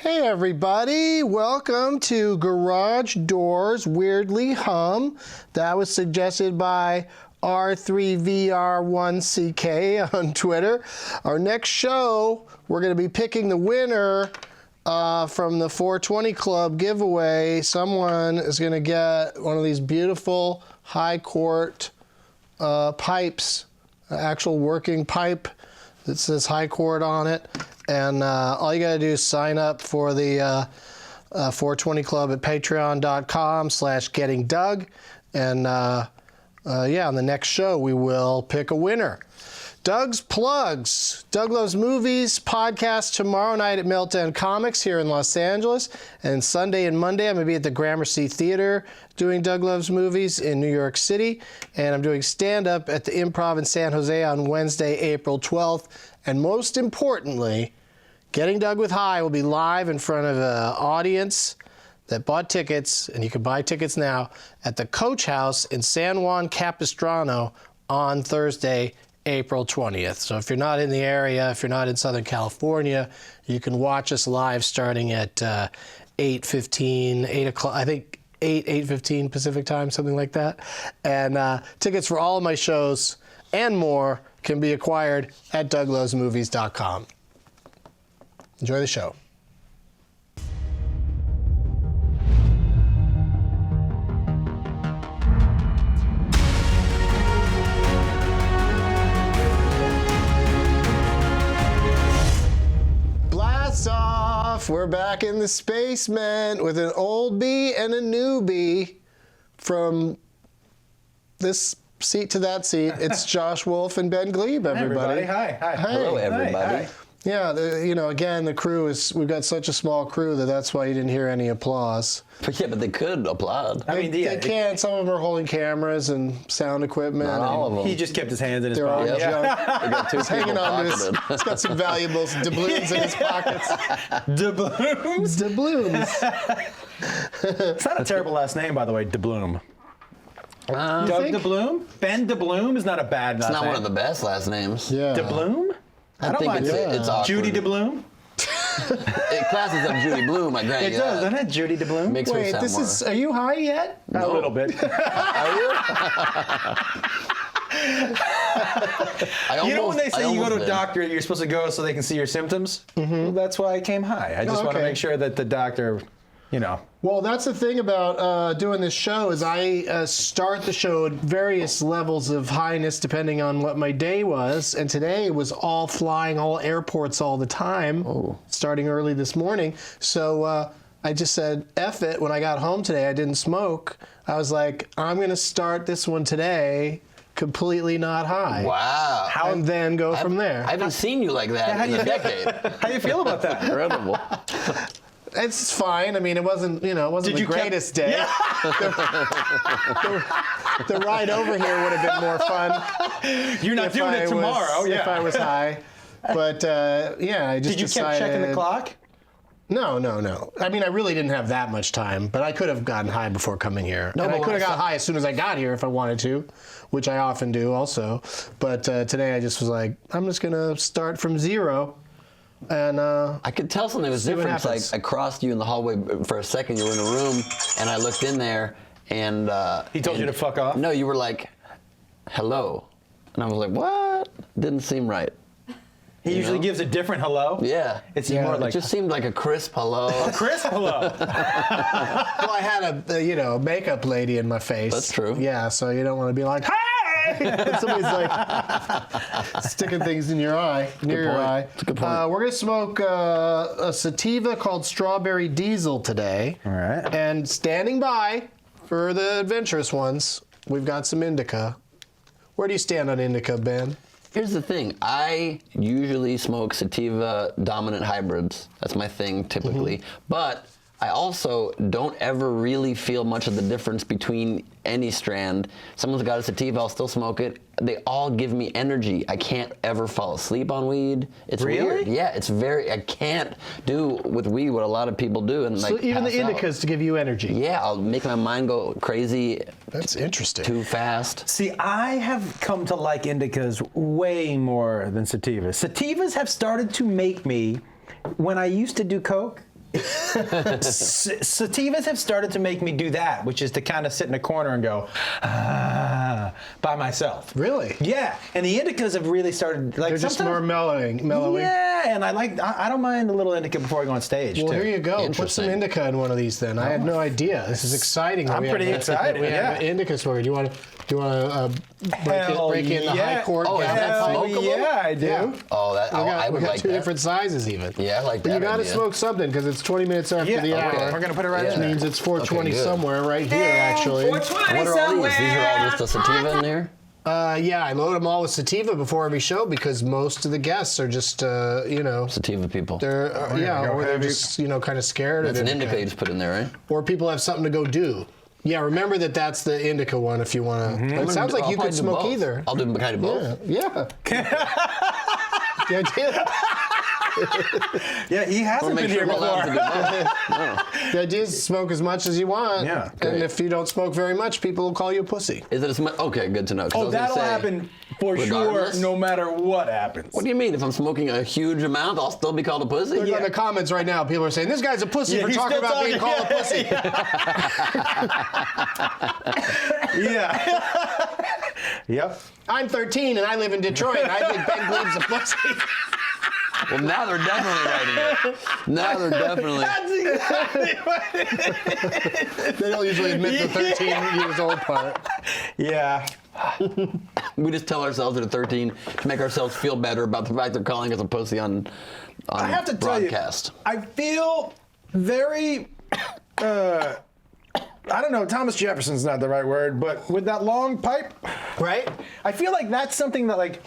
Hey everybody, welcome to Garage Doors Weirdly Hum. That was suggested by R3VR1CK on Twitter. Our next show, we're going to be picking the winner from the 420 Club giveaway. Someone is going to get one of these beautiful high court pipes, actual working pipe that says high court on it. And all you got to do is sign up for the 420 Club at patreon.com/gettingdoug. And yeah, on the next show, we will pick a winner. Doug's Plugs. Doug Loves Movies podcast tomorrow night at Meltdown Comics here in Los Angeles. And Sunday and Monday, I'm going to be at the Gramercy Theater doing Doug Loves Movies in New York City. And I'm doing stand-up at the Improv in San Jose on Wednesday, April 12th. And most importantly, Getting Doug with High will be live in front of an audience that bought tickets, and you can buy tickets now, at the Coach House in San Juan Capistrano on Thursday, April 20th. So if you're not in the area, if you're not in Southern California, you can watch us live starting at 8:15, 8 o'clock, I think 8:15 Pacific time, something like that. And tickets for all of my shows and more can be acquired at douglovesmovies.com. Enjoy the show. Blast off! We're back in the Spaceman with an oldie and a newbie from this seat to that seat. It's Josh Wolf and Ben Gleib, everybody. Hi. Hi. Hello, everybody. Hi. Yeah, again, the crew is, we've got such a small crew that's why you didn't hear any applause. But they could applaud. They can. Some of them are holding cameras and sound equipment. Not all of them. He just kept his hands in his They're all pocket. junk. They got two He's hanging people on to pocketed. he's got some valuables, doubloons in his pockets. DeBlooms? Doubloons. It's not a terrible last name, by the way, DeBloom. Doug think? DeBloom? Ben DeBloom is not a bad last It's not name. one of the best last names. Yeah. DeBloom? I think mind it's awkward. Judy DeBloom? It classes up Judy Bloom, I grant It you does, that. doesn't it? Judy DeBloom? Makes her Wait, sound more. are you high yet? A little bit. Are you? You know when they say you go to a did. doctor, you're supposed to go so they can see your symptoms? Well, that's why I came high. I just want to okay. make sure that the doctor, Well, that's the thing about doing this show is I start the show at various levels of highness depending on what my day was. And today was all flying, all airports all the time, starting early this morning. So I just said, F it. When I got home today, I didn't smoke. I was like, I'm going to start this one today completely not high. Wow. And then go from there. I haven't seen you like that in a decade. how do you feel about that? Incredible. It's fine. I mean, it wasn't the greatest day. Yeah. The ride over here would have been more fun. You're not doing it tomorrow. If I was high. But yeah, I just Did you keep checking the clock? No. I mean, I really didn't have that much time, but I could have gotten high before coming here. No, and I but could have when I got high as soon as I got here if I wanted to, which I often do also. But today I just was like, I'm just going to start from zero. And I could tell something was see what different. It's happens. like I crossed you in the hallway for a second. You were in a room, and I looked in there, and He told you to fuck off? No, you were like, "Hello," and I was like, "What?" Didn't seem right. He usually gives a different hello. Yeah. It's Yeah, more It like just seemed like a crisp hello. Chris hello. well, I had a makeup lady in my face. That's true. Yeah, so you don't want to be like, hey! And somebody's like sticking things in your eye, near your point. eye. That's a good point. We're going to smoke a sativa called Strawberry Diesel today. All right. And standing by for the adventurous ones, we've got some indica. Where do you stand on indica, Ben? Here's the thing. I usually smoke sativa dominant hybrids. That's my thing typically. But I also don't ever really feel much of the difference between any strand. Someone's got a sativa, I'll still smoke it. They all give me energy. I can't ever fall asleep on weed. It's Really? weird. Yeah, I can't do with weed what a lot of people do and So even the pass out. indicas to give you energy. Yeah, I'll make my mind go crazy That's interesting. too fast. See, I have come to like indicas way more than sativas. Sativas have started to make me, when I used to do coke, Sativas have started to make me do that, which is to kind of sit in a corner and go, by myself. Really? Yeah. And the indicas have really started, like, They're just more mellowing. Yeah, and I don't mind a little indica before I go on stage. Well, too. here you go. Put some Interesting. indica in one of these then. I had no idea. This is exciting. I'm pretty excited, We have an yeah. indica smoker. Do you want to break in the high court? Oh, is gavel that pipe? smokable? Yeah, I do. Yeah. Oh, that I We would got like two that. different sizes even. Yeah, I like But that you got to idea. smoke something because it's 20 minutes after Yeah, the okay. hour. We're gonna put it right Yeah. in there. Means it's 4:20 Okay, good. somewhere right here actually. 420 What are all these? These are all just a sativa in there? Yeah, I load them all with sativa before every show because most of the guests are just Sativa people. they're go or they're heavy. just kind of scared. That's of an it. indica you just put in there, right? Or people have something to go do. Yeah, remember that's the indica one if you want to. It sounds like I'll you could probably do smoke both. either. I'll do kind of both. Yeah. The idea, Yeah, he Or hasn't make been sure here I'm allowed to before. do both. No. the idea is to smoke as much as you want. Yeah, And great. if you don't smoke very much, people will call you a pussy. Is it as much? Okay, good to know. 'cause I Oh, was gonna that'll say, happen for regardless? sure, no matter what happens. What do you mean? If I'm smoking a huge amount, I'll still be called a pussy? Look in the comments right now. People are saying this guy's a pussy Yeah, for he's talking still about being talking. called a pussy. Yeah. Yep. I'm 13 and I live in Detroit. And I think Ben Gleib's a pussy. Well, now they're definitely writing it. Now they're definitely. They don't usually admit the 13 years old part. Yeah. We just tell ourselves at 13 to make ourselves feel better about the fact they're calling us a pussy on I have to broadcast. tell you, I feel very, I don't know, Thomas Jefferson's not the right word, but with that long pipe, Right? I feel like that's something that, like,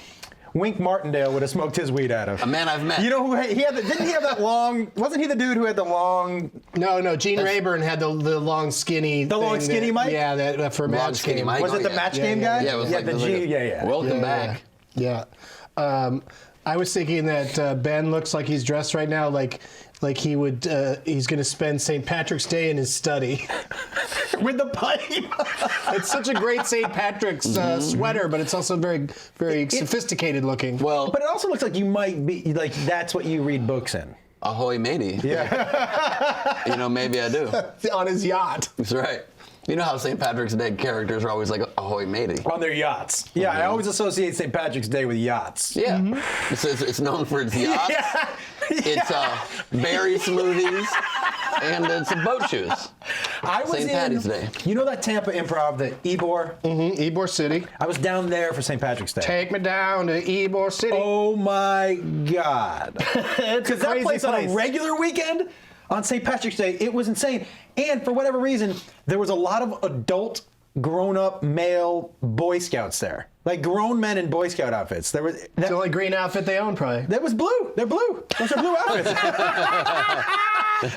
Wink Martindale would have smoked his weed out of. A man I've met. You know who he had? Didn't he have that long? Wasn't he the dude who had the long? No. Gene Rayburn had the long skinny. The long thing skinny that- mic? Yeah, that for Long match skinny game. mic. Was it the yeah. match Yeah, game yeah, guy? Yeah, it was like the the G. Yeah. Welcome back. Yeah. I was thinking that Ben looks like he's dressed right now like he would. He's going to spend St. Patrick's Day in his study. With the pipe. It's such a great St. Patrick's sweater, but it's also very, very sophisticated looking. Well, But it also looks like you might be like that's what you read books in. ahoy matey. Yeah. You know, maybe I do. On his yacht. That's right. You know how St. Patrick's Day characters are always like ahoy matey. On their yachts. Yeah, I always associate St. Patrick's Day with yachts. Yeah. It's known for its yachts. Yeah. It's berry smoothies, and it's boat shoes. I was St. Patty's Day. You know that Tampa Improv, the Ybor? Ybor City. I was down there for St. Patrick's Day. Take me down to Ybor City. Oh my God. Because that crazy place on place. a regular weekend on St. Patrick's Day, it was insane. And for whatever reason, there was a lot of adult, grown-up male Boy Scouts there. Like grown men in Boy Scout outfits. There was It's the only green outfit they own, probably. that was blue. They're blue. Those are blue outfits.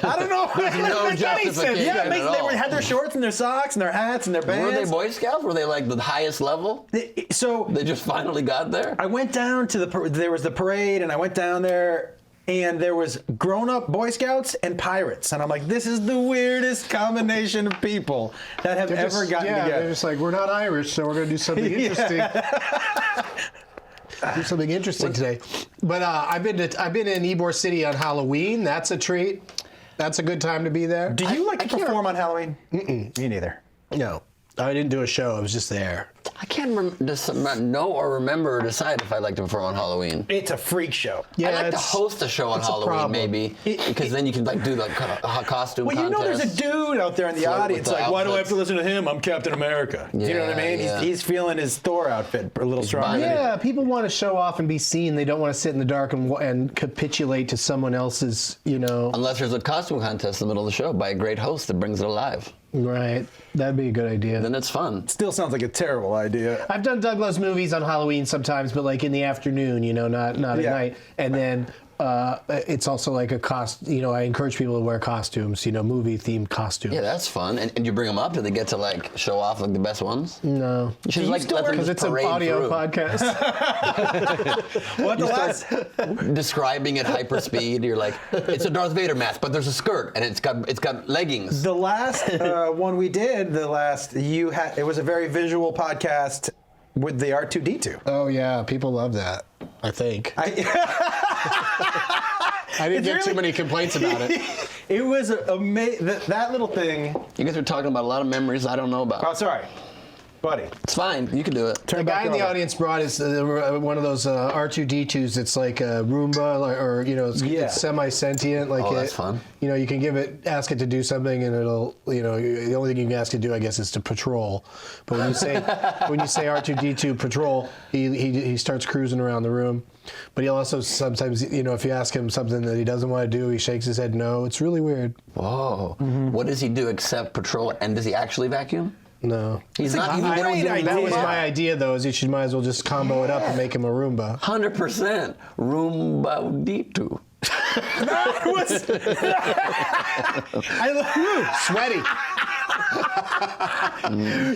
I don't know. There's no justification Yeah, at all. they had their shorts and their socks and their hats and their bands. Were they Boy Scouts? Were they like the highest level? So They just finally got there? I went down to there was the parade, and I went down there, and there was grown-up Boy Scouts and pirates, and I'm like, this is the weirdest combination of people that have ever gotten They're together. just like, we're not Irish, so we're going to do something interesting. Do something interesting today. But I've been in Ybor City on Halloween. That's a treat. That's a good time to be there. Do you like to can't- perform on Halloween? Mm-mm. Me neither. No. I didn't do a show. I was just there. I can't know or remember or decide if I like to perform on Halloween. It's a freak show. Yeah, I like to it's- host a show on it's a Halloween, problem. maybe, because then you can like do the costume Well, you know there's a contest. dude out there in the Float with audience the like, why do I have outfits. to listen to him? I'm Captain America. Do you know what I Yeah, mean? yeah. He's feeling his Thor outfit a little stronger. buying it. Yeah, people want to show off and be seen. They don't want to sit in the dark and capitulate to someone else's, Unless there's a costume contest in the middle of the show by a great host that brings it alive. Right. That'd be a good idea. Then it's fun. Still sounds like a terrible idea. I've done Doug Loves Movies on Halloween sometimes, but like in the afternoon, not at Yeah. night. And then it's also like a I encourage people to wear costumes, movie-themed costumes. Yeah, that's fun. And you bring them up? Do they get to like show off like the best ones? No. You should you like still let them Because just it's an parade audio through. podcast. What the last? Describing at hyper speed, you're like, it's a Darth Vader mask, but there's a skirt and it's got leggings. The last one we did, it was a very visual podcast with the R2D2. Oh, yeah. People love that, I think. I didn't It's get too really- many complaints about it. It was amazing. That little thing. You guys are talking about a lot of memories I don't know about. Oh, sorry, buddy. It's fine. You can do it. The guy in the audience brought is one of those R2D2s. It's like a Roomba, or it's semi-sentient. Like that's fun. You can ask it to do something, and it'll. The only thing you can ask it to do, I guess, is to patrol. But when you say R2D2 patrol, he starts cruising around the room. But he'll also sometimes, if you ask him something that he doesn't want to do, he shakes his head no. It's really weird. Whoa. What does he do except patrol? And does he actually vacuum? No. He's not. a great idea. That was my idea, though, is you might as well just combo it up and make him a Roomba. 100% Roomba D2. That was. Sweaty.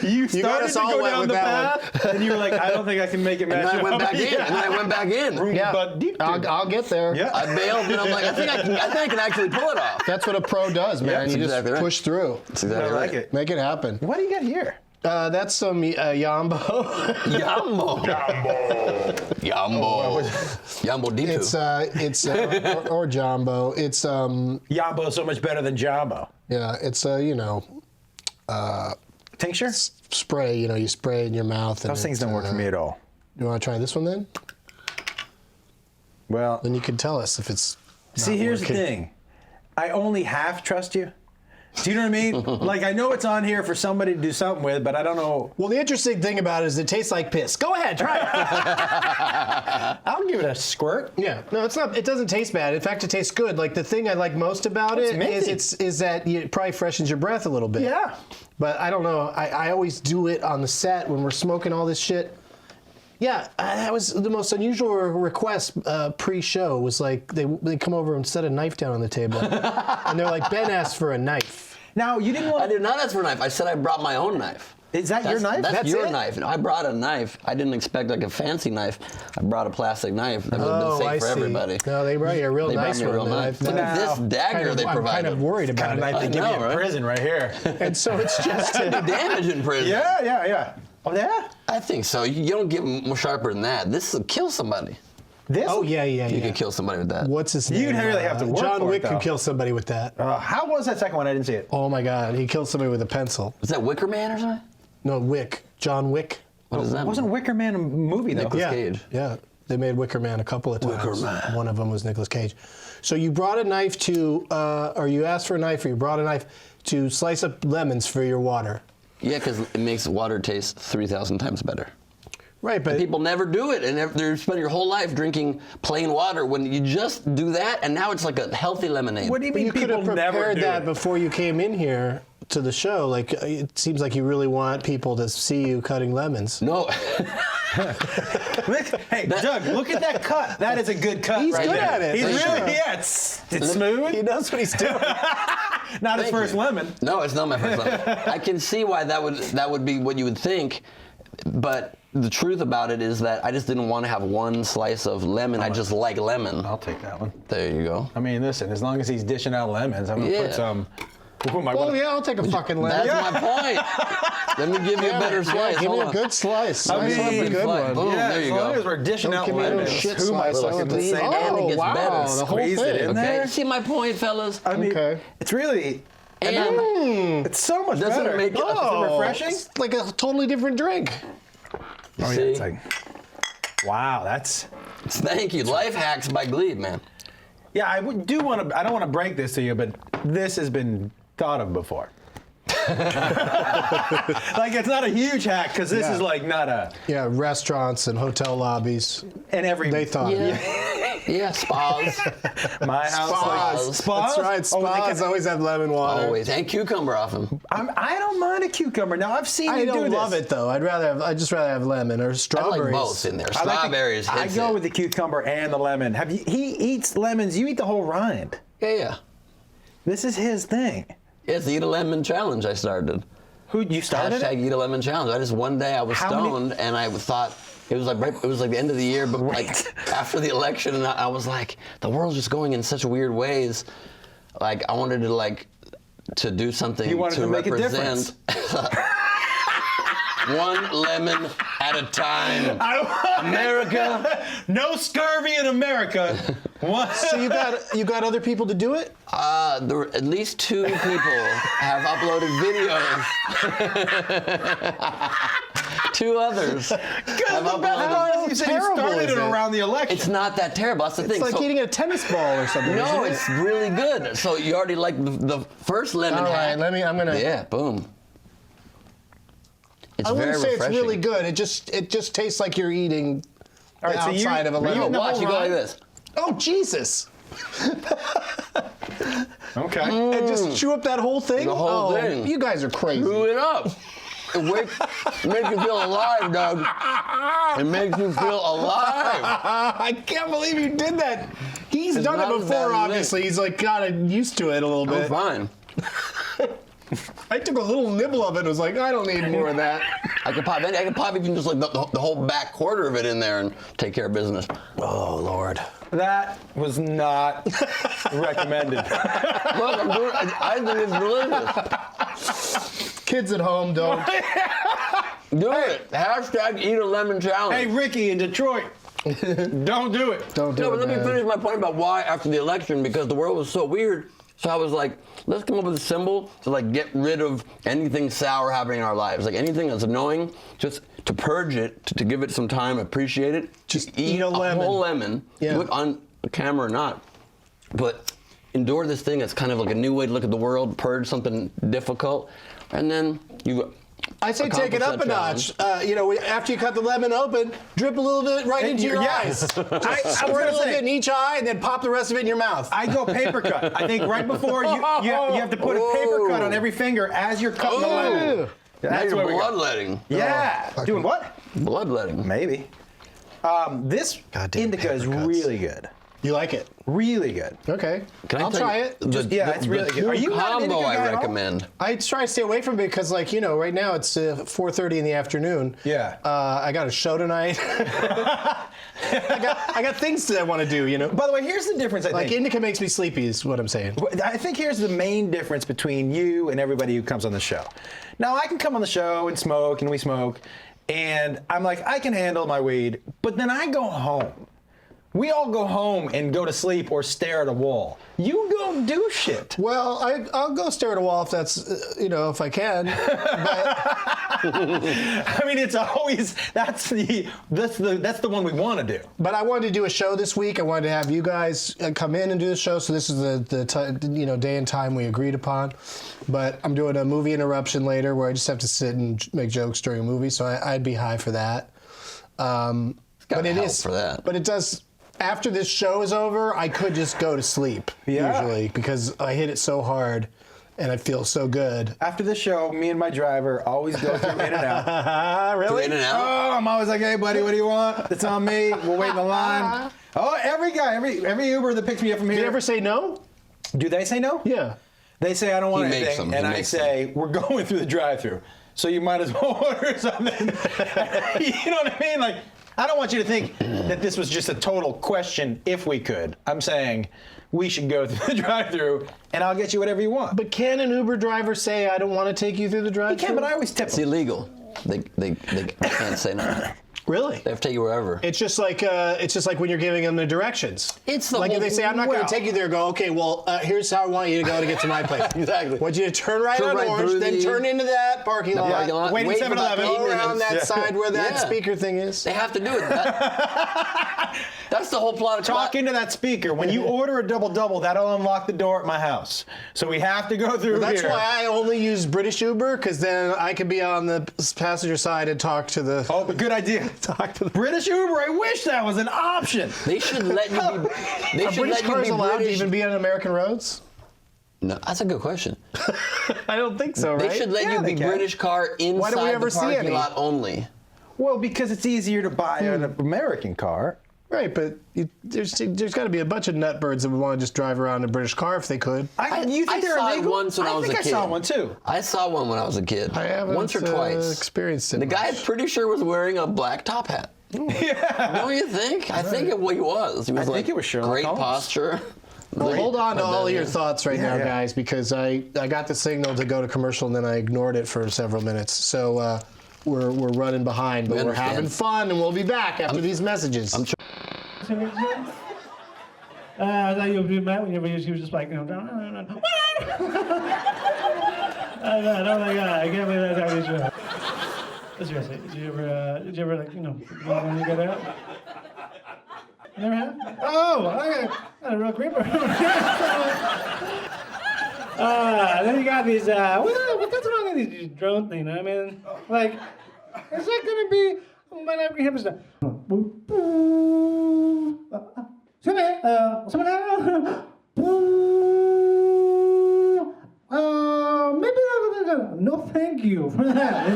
You got started us to all go wet down with the that path, and you were like, I don't think I can make it match And then I went up. back in. And then I went back in. Yeah. But deep I'll get there. Yeah. I bailed, and I'm like, I think I can actually pull it off. That's what a pro does, man. that's You just exactly right. push through. That's exactly I like right. it. Make it happen. What do you got here? That's some Yambo. Yambo. Yambo. Yambo D2. It's or Jumbo. It's Yambo's so much better than Jumbo. yeah. It's Tincture? spray. You spray in your mouth. And Those things don't work for me at all. You want to try this one then? Well, Then you can tell us if it's. see, not here's working. the thing. I only half trust you. Do you know what I mean? Like, I know it's on here for somebody to do something with, but I don't know. Well, the interesting thing about it is it tastes like piss. Go ahead, try it. I'll give it a squirt. Yeah, no, it's not. It doesn't taste bad. In fact, it tastes good. Like the thing I like most about It's it minty. is that it probably freshens your breath a little bit. Yeah. But I don't know. I always do it on the set when we're smoking all this shit. Yeah, that was the most unusual request pre-show. Was like they come over and set a knife down on the table, and they're like, Ben asked for a knife. Now, you didn't I want. did not ask for a knife. I said I brought my own knife. Is that your knife? That's your it? knife. No, I brought a knife. I didn't expect like a fancy knife. I brought a plastic knife that would have been safe I for see. everybody. No, they brought you a real They brought nice me a one. real and knife. I've- Look at this dagger they I'm provided. kind of worried about Kind of it. knife they give know, you in right? prison right here. And so it's just Could be damage in prison. Yeah. Oh, yeah? I think so. You don't get more sharper than that. This will kill somebody. This? Oh yeah. You could kill somebody with that. What's his name? You'd really have to work John for it, Wick though. could kill somebody with that. How was that second one? I didn't see it. Oh my God, he killed somebody with a pencil. Was that Wicker Man or something? No, Wick. John Wick. What is that? Wasn't Wicker Man a movie, though? Nicolas Yeah, Cage. yeah. They made Wicker Man a couple of times. Wicker Man. One of them was Nicolas Cage. So you brought a knife to, or you asked for a knife, or you brought a knife to slice up lemons for your water. Yeah, because it makes water taste 3,000 times better. Right, but People never do it, and they spend your whole life drinking plain water when you just do that, and now it's like a healthy lemonade. What do you but mean you could people have never prepared do that it? before you came in here to the show. Like, it seems like you really want people to see you cutting lemons. No. Hey, Doug, look at that cut. That is a good cut He's right good there. at it. He's For really, sure. yeah, it's smooth. He knows what he's doing. Not his Thank first you. lemon. No, it's not my first lemon. I can see why that would be what you would think, but the truth about it is that I just didn't want to have one slice of lemon. I just like lemon. I'll take that one. There you go. I mean, listen, as long as he's dishing out lemons, I'm going to Yeah. put some. Ooh, my Oh yeah, I'll take a fucking lemon. That's my point. Let me give you a better slice. Give me Hold a on. good slice. I Slice mean, up a good slice. one. Boom, yeah, there you as long go. as we're dishing Don't out give me no lemons, shit who am I slice. looking I to want say? to- And it Oh, gets wow, better. the whole Squeeze it thing. in Okay, there. see my point, fellas? I mean, Okay. it's really, And it's so much Doesn't better. it make it- Is it refreshing? It's like a totally different drink. Oh, yeah, see? it's like, wow, that's, Thank you. Life hacks by Gleib, man. yeah, I do want to, I don't want to break this to you, but this has been thought of before. Like, it's not a huge hack, because this Yeah. is like not a, Yeah, restaurants and hotel lobbies. in every, They thought. Yeah, spas. my house, Spas. like, spas? That's right. Oh, they Spas can- always have lemon water. Always. And cucumber often. I don't mind a cucumber. Now, I've seen I you do don't this. love it though. I'd just rather have lemon or I strawberries. like both in there. I like the- Strawberries I hits go it. with the cucumber and the lemon. He eats lemons. You eat the whole rind. Yeah. This is his thing. It's the Eat a Lemon Challenge I started. Who you started? Hashtag it? Eat a Lemon Challenge. I just one day I was How many- stoned and I thought it was like the end of the year, but like after the election, and I was like, the world's just going in such weird ways. Like I wanted to do something You wanted to make a represent one lemon at a time. America. No scurvy in America. What? So you got other people to do it? There were at least 2 people have uploaded videos. 2 others. Because the best How part is you said you terrible started is it it? around the election. It's not that terrible. That's the thing. It's like eating a tennis ball or something. No, isn't it? it's really good. So you already like the first lemon All right, hack. I'm gonna. Yeah, boom. It's I wouldn't very say refreshing. it's really good. It just tastes like you're eating All right, so you're- outside of a you're lemon. eating the Watch, whole you go like ride? this. Oh Jesus! Okay. And just chew up that whole thing. The whole oh, thing. You guys are crazy. Chew it up. It makes you feel alive, Doug. It makes you feel alive. I can't believe you did that. He's It's done not it as bad before, as it obviously. He's like got used to it a little I'm bit. fine. I took a little nibble of it and was like, I don't need more of that. I could pop even just like the whole back quarter of it in there and take care of business. Oh, Lord. That was not recommended. Look, I think it's delicious. Kids at home don't. Do it. Hashtag eat a lemon challenge. Hey, Ricky in Detroit, don't do it. Don't do No, it, but let me man. finish my point about why after the election, because the world was so weird. So I was like, let's come up with a symbol to like get rid of anything sour happening in our lives, like anything that's annoying, just to purge it, to give it some time, appreciate it. Just eat eat a lemon. whole lemon, Yeah. do it on camera or not, but endure this thing. It's kind of like a new way to look at the world, purge something difficult, and then you. I say take it up a notch. After you cut the lemon open, drip a little bit right into your eyes. I was Squirt a gonna little say, bit in each eye and then pop the rest of it in your mouth. I go paper cut. I think right before you have to put a paper cut on every finger as you're cutting the lemon. Now That's you're where we go. bloodletting. Yeah. Doing what? Bloodletting. Maybe. This Goddamn indica is paper cuts. really good. You like it? Really good. Okay. Can I I'll tell try you, it. Yeah, it's really good. Are you not an combo indica guy I at all? recommend. I try to stay away from it because, right now it's 4:30 in the afternoon. Yeah. I got a show tonight. I got things that I want to do, By the way, here's the difference, I Like think. indica makes me sleepy is what I'm saying. I think here's the main difference between you and everybody who comes on the show. Now, I can come on the show and smoke, and we smoke, and I'm like, I can handle my weed, but then I go home. We all go home and go to sleep or stare at a wall. You don't do shit. Well, I'll go stare at a wall if that's, if I can. But I mean, it's always that's the one we want to do. But I wanted to do a show this week. I wanted to have you guys come in and do the show. So this is the day and time we agreed upon. But I'm doing a movie interruption later where I just have to sit and make jokes during a movie. So I'd be high for that. But it help is for that. But it does. After this show is over, I could just go to sleep usually because I hit it so hard. And I feel so good. After the show, me and my driver always go through In and Out. Really? In and out. Oh, I'm always like, hey, buddy, what do you want? It's on me. We'll wait in the line. Oh, every guy, every Uber that picks me up from Do here. you ever say no? Do they say no? Yeah. They say, I don't want He makes anything. them. He And I makes say, we're going through the drive-thru. So you might as well order something. You know what I mean? Like, I don't want you to think that this was just a total question if we could. I'm saying we should go through the drive-thru and I'll get you whatever you want. But can an Uber driver say, I don't want to take you through the He drive-thru? can, but I always tip It's him. illegal. They can't say no. Really? They have to take you wherever. It's just like when you're giving them the directions. It's the like if whole- they say, I'm not going well- to take you there, go, okay, well, here's how I want you to go to get to my place. Exactly. I want you to turn right Turn on right Orange, through then the- turn into that parking lot. parking lot. Wait in Wait for about 7-Eleven. 8 Go around minutes. that Yeah. side where that Yeah. speaker thing is. They have to do it. That's the whole plot of Talk into that speaker. When you order a double-double, that'll unlock the door at my house. So we have to go through That's here. why I only use British Uber, because then I can be on the passenger side and talk to the... Oh, but good idea. Talk to the... British Uber, I wish that was an option. They should let you be. They Are should British let you cars be allowed to British. even be on American roads? No, that's a good question. I don't think so, right? They should let Yeah, you they be can. British car inside Why don't we ever the see parking any? lot only. Well, because it's easier to buy an American car. Right, but there's got to be a bunch of nutbirds that would want to just drive around in a British car if they could. You think I they're saw it illegal? once when I was a think kid. I saw one too. I saw one when I was a kid. I haven't once or twice. experienced it. The guy, much. pretty sure, was wearing a black top hat. Yeah. Don't you think? I think it was. He was think like it was Sherlock great Holmes. posture. Well, hold on to all your thoughts right now, yeah. guys, because I got the signal to go to commercial and then I ignored it for several minutes. So we're running behind, but we're understand. having fun, and we'll be back after these messages. I thought you met when he was just like, I don't think I can't believe that's how you should. Seriously, did you ever like, when you get out? You never have? Oh, I got a real creeper. Then you got these, what's wrong with these drone things? I mean, like, is that gonna be, when I him stuff? Maybe no thank you for that,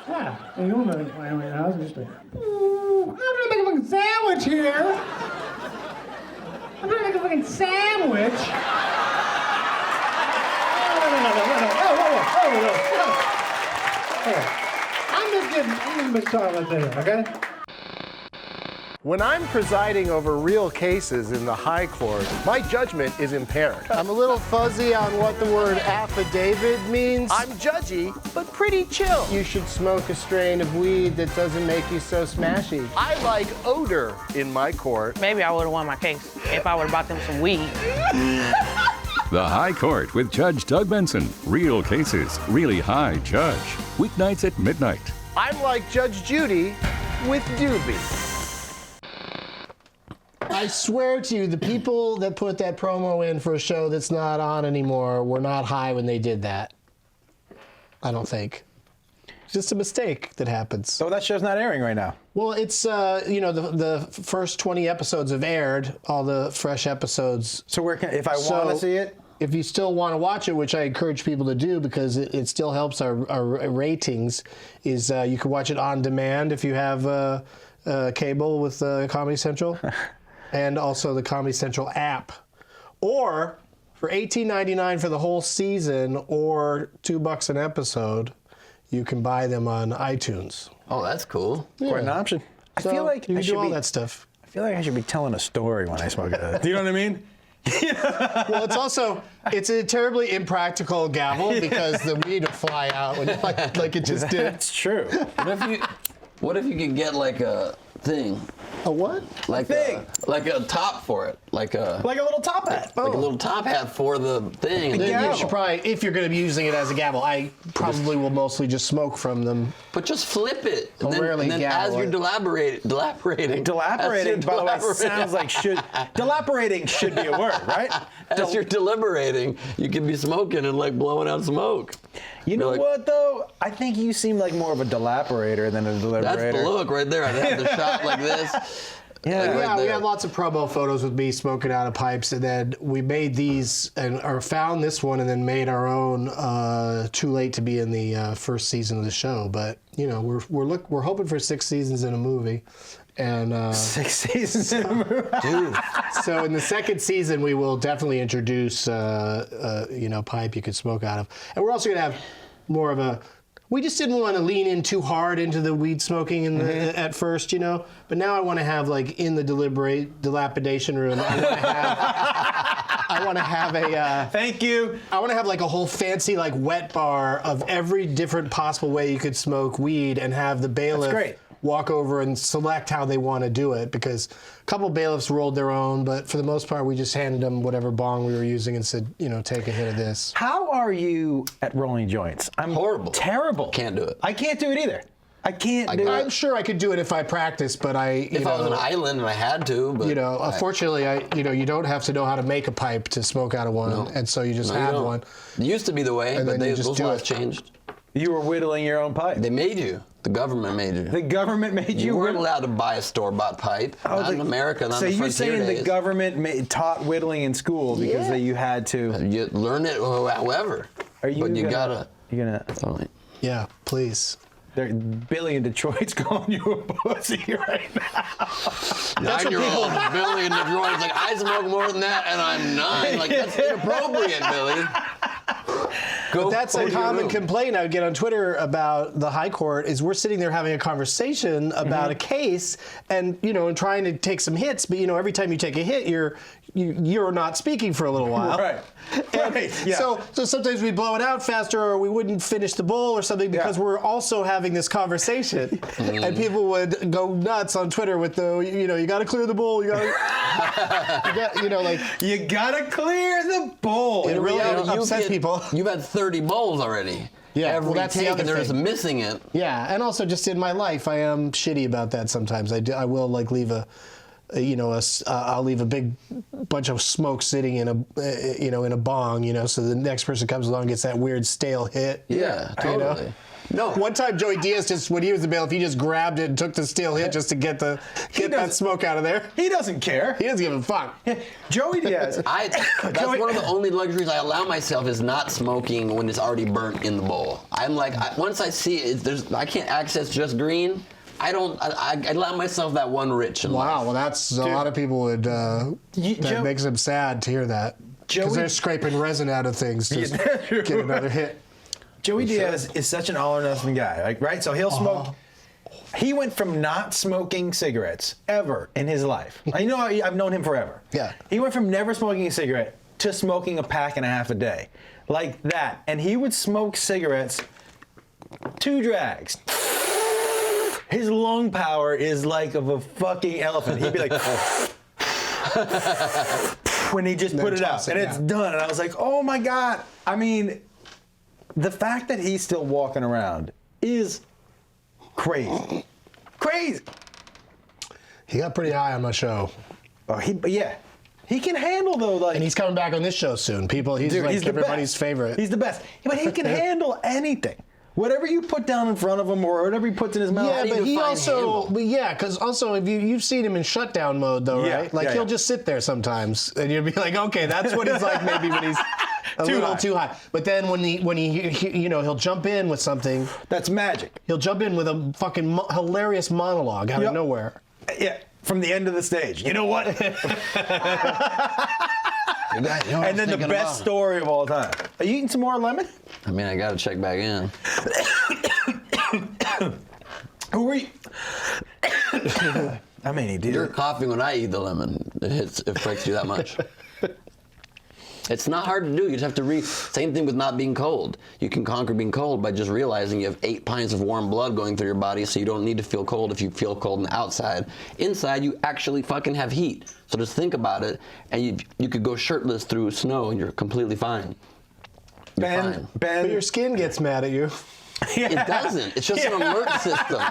Yeah, you don't know playing right now. It's just like, I'm gonna make a fucking sandwich here. I'm gonna make a fucking sandwich. I'm just talking like that, okay? When I'm presiding over real cases in the high court, my judgment is impaired. I'm a little fuzzy on what the word affidavit means. I'm judgy, but pretty chill. You should smoke a strain of weed that doesn't make you so smashy. I like odor in my court. Maybe I would have won my case if I would have bought them some weed. The High Court with Judge Doug Benson. Real cases, really high judge. Weeknights at midnight. I'm like Judge Judy with Doobie. I swear to you, the people that put that promo in for a show that's not on anymore were not high when they did that. I don't think. It's just a mistake that happens. So that show's not airing right now. Well, it's, the first 20 episodes have aired, all the fresh episodes. So where can, if I want to see it? If you still want to watch it, which I encourage people to do because it still helps our ratings, is you can watch it on demand if you have cable with Comedy Central. And also the Comedy Central app. Or for $18.99 for the whole season or $2 an episode, you can buy them on iTunes. Oh, that's cool. Yeah. Quite an option. So I feel like you I can should do all be, that stuff. I feel like I should be telling a story when I smoke it. Do you know what I mean? Well, it's a terribly impractical gavel because the weed will fly out when like it just did. That's true. What if you could get like a thing? A what? Like thing. Like a top for it. Like a little top hat. like a little top hat for the thing. And Then then you should probably, if you're going to be using it as a gavel, I probably will mostly just smoke from them. but just flip it. And then, rarely and then gavel as you're it. dilapidating, Dilapidating, by the way, sounds like dilapidating should be a word, right? as you're deliberating, you can be smoking and like blowing out smoke. You know like, what, though? I think you seem like more of a dilaperator than a deliberator. That's the look right there. I'd have the shot like this. Yeah. Like right Yeah, we there. have lots of promo photos with me smoking out of pipes, and then we made these or found this one, and then made our own. Too late to be in the first season of the show, but we're hoping for 6 seasons in a movie, and 6 seasons in a movie. Dude. so in the second season we will definitely introduce pipe you could smoke out of, and we're also gonna have more of a. We just didn't want to lean in too hard into the weed smoking at first, But now I want to have like in the dilapidation room. I want to have a. Thank you. I want to have like a whole fancy like wet bar of every different possible way you could smoke weed, and have the bailiff great. walk over and select how they want to do it, because a couple bailiffs rolled their own, but for the most part we just handed them whatever bong we were using and said, take a hit of this. How are you at rolling joints? I'm Horrible. Terrible. Can't do it. I can't do it either. I can't do I'm it. sure I could do it if I practiced, but If I was on an island and I had to, but unfortunately, you don't have to know how to make a pipe to smoke out of one, and so you just you have don't. one. It used to be the way, And but then you just those do laws it. changed. You were whittling your own pipe. They made you. The government made you. The government made you. You weren't whittle- allowed to buy a store-bought pipe. Not in America, not so in the you're frontier saying days. the government taught whittling in school because you had to. You learn it however. Are you but you gonna, gotta. You're gonna. Oh, Yeah, please. Billy in Detroit's calling you a pussy right now. 9-year-old Billy in Detroit's like, I smoke more than that, and I'm 9. Like, that's inappropriate, Billy. But that's a to your common room. complaint I would get on Twitter about the High Court, is we're sitting there having a conversation about a case and, and trying to take some hits, but, every time you take a hit, you're not speaking for a little while. Right. And Right, yeah. So sometimes we blow it out faster, or we wouldn't finish the bowl or something, because we're also having this conversation. And people would go nuts on Twitter with the, you got to clear the bowl. You got to. You gotta clear the bowl. It really upsets people. You've had 30 bowls already. Yeah, Every well, that's the take, other and they're just thing. missing it. Yeah, and also just in my life, I am shitty about that sometimes. I will like leave I'll leave a big bunch of smoke sitting in a bong, so the next person comes along and gets that weird stale hit. Yeah, totally. No. One time, Joey Diaz when he was the bailiff, he just grabbed it and took the stale hit just to get that smoke out of there. He doesn't care. He doesn't give a fuck. Joey Diaz. That's one of the only luxuries I allow myself is not smoking when it's already burnt in the bowl. I'm like, once I see it, I can't access just green. I allow myself that one rich in life. Wow, well, that's a lot of people would. That makes them sad to hear that because they're scraping resin out of things to get another hit. Joey Diaz is such an all or nothing guy, right? So he'll smoke. He went from not smoking cigarettes ever in his life. I've known him forever. Yeah. He went from never smoking a cigarette to smoking a pack and a half a day, like that. And he would smoke cigarettes 2 drags. His lung power is like of a fucking elephant. He'd be like, when he just put it out, and it's done. And I was like, oh my God. I mean, the fact that he's still walking around is crazy. Crazy. He got pretty high on my show. Oh, he can handle though. Like, And he's coming back on this show soon. He's like everybody's favorite. He's the best. But he can handle anything. Whatever you put down in front of him or whatever he puts in his mouth. Yeah, but he also, because also if you've seen him in shutdown mode though, right? Like he'll just sit there sometimes, and you'll be like, okay, that's what he's like maybe when he's a little too high. But then when he he'll jump in with something. That's magic. He'll jump in with a fucking hilarious monologue out of nowhere. Yeah, from the end of the stage. You know what? And then the best story of all time. Are you eating some more lemon? I mean, I got to check back in. Who are you? I mean, he did. You're coughing when I eat the lemon. It breaks you that much. It's not hard to do. You just have to same thing with not being cold. You can conquer being cold by just realizing you have 8 pints of warm blood going through your body, so you don't need to feel cold if you feel cold on the outside. Inside, you actually fucking have heat. So just think about it, and you could go shirtless through snow, and you're completely fine. Ben, But your skin gets mad at you. It doesn't. It's just an alert system.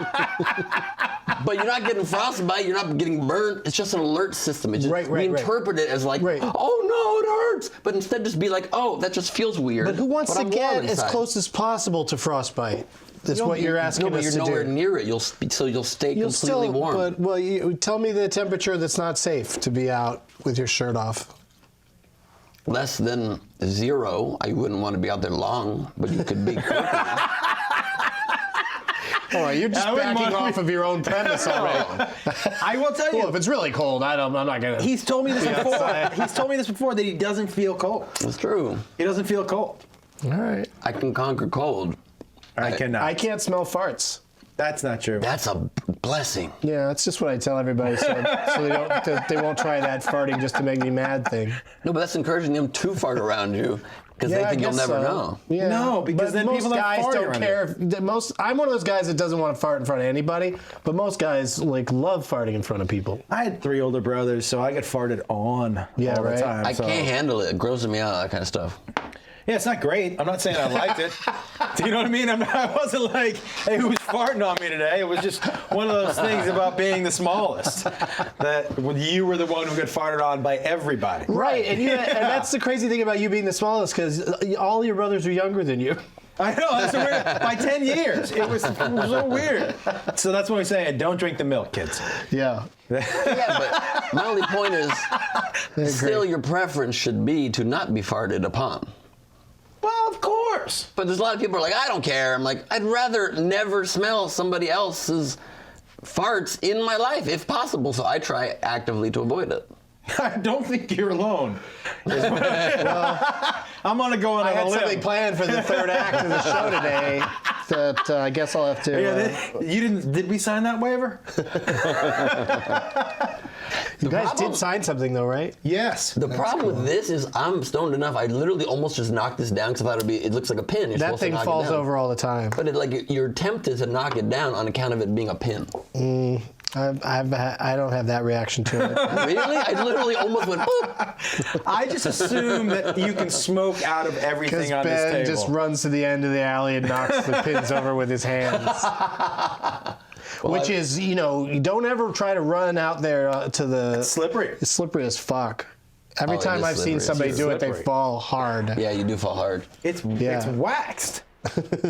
But you're not getting frostbite. You're not getting burnt. It's just an alert system. It's just, we interpret it as like, oh no, it hurts. But instead, just be like, oh, that just feels weird. But who wants to I'm get warm as inside. close as possible to frostbite? That's what you're asking us to do. No, but you're nowhere near it. You'll stay completely warm. But you tell me the temperature that's not safe to be out with your shirt off. Less than 0. I wouldn't want to be out there long, but you could be cooking. All right, you're just backing off of your own premise already. I will tell you. Well, if it's really cold, I'm not gonna. He's told me this before. He's told me this before that he doesn't feel cold. It's true. He doesn't feel cold. All right. I can conquer cold. I cannot. I can't smell farts. That's not true. That's a blessing. Yeah, that's just what I tell everybody, so they won't try that farting just to make me mad thing. No, but that's encouraging them to fart around you because they think you'll never know. Yeah. No, because then most people don't guys fart don't around care. I'm one of those guys that doesn't want to fart in front of anybody, but most guys love farting in front of people. I had 3 older brothers, so I get farted on all the time. I can't handle it. It grosses me out, that kind of stuff. Yeah, it's not great. I'm not saying I liked it. Do you know what I mean? I wasn't like, hey, who's farting on me today? It was just one of those things about being the smallest. That when you were the one who got farted on by everybody. Right, and that's the crazy thing about you being the smallest, because all your brothers are younger than you. I know, that's so weird. By 10 years. It was so weird. So that's what we're saying. Don't drink the milk, kids. Yeah. Yeah, but my only point is, still your preference should be to not be farted upon. Well, of course. But there's a lot of people who are like, I don't care. I'm like, I'd rather never smell somebody else's farts in my life, if possible. So I try actively to avoid it. I don't think you're alone. Well, I'm going to go on a limb. I had something planned for the third act of the show today that I guess I'll have to... you didn't... Did we sign that waiver? You guys did sign something, though, right? Yes. The problem with this is I'm stoned enough. I literally almost just knocked this down because I thought it looks like a pin. You're that thing to knock falls it down. over all the time. But you're tempted to knock it down on account of it being a pin. I don't have that reaction to it. Really? I literally almost went boop. I just assume that you can smoke out of everything on this Ben table. just runs to the end of the alley and knocks the pins over with his hands. Which is, you don't ever try to run out there to the... It's slippery. It's slippery as fuck. Every Oh, it time is I've seen slippery. somebody It's do it, they slippery. fall hard. Yeah, you do fall hard. It's Yeah. waxed.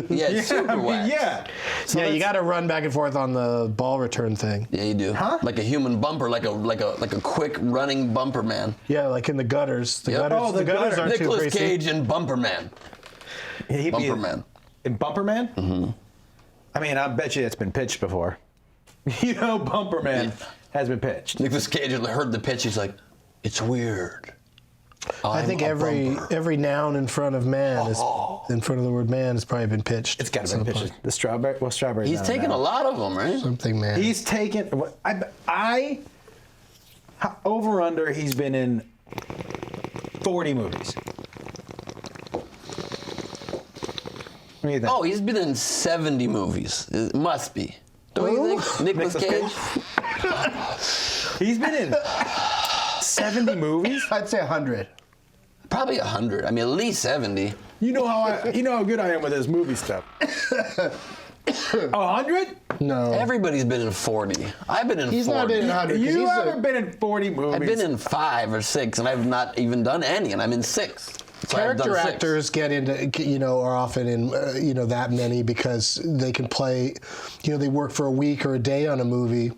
Yeah, it's super wet. Yeah. So Yeah, you that's- got to run back and forth on the ball return thing. Yeah, you do. Huh? Like a human bumper, like a quick running bumper man. Yeah, like in the gutters. The Yep. gutters, Oh, the gutters gutter. aren't too Nicolas greasy. Cage and Bumper Man. He'd be Bumper Man. In Bumper Man? Mm-hmm. I mean, I bet you it's been pitched before. Bumper Man has been pitched. Nicolas Cage heard the pitch. He's like, "It's weird." I think I'm a bumper. every noun in front of man is in front of the word man has probably been pitched. It's got at to be some pitched. point. The strawberry. Well, strawberry. He's taken a lot of them, right? Something man. He's taken. Over under. He's been in 40 movies. What do you think? Oh, he's been in 70 movies. It must be. Don't you think? Nicolas Cage? He's been in 70 movies. I'd say 100. Probably 100. I mean, at least 70. You know how good I am with this movie stuff. 100? No. Everybody's been in 40. I've been in He's 40. not been in 100. 'cause You he's haven't been in 40 movies. I've been in 5 or 6, and I've not even done any, and I'm in 6. So I've done Character 6. actors get into, are often in, that many because they can play, they work for a week or a day on a movie,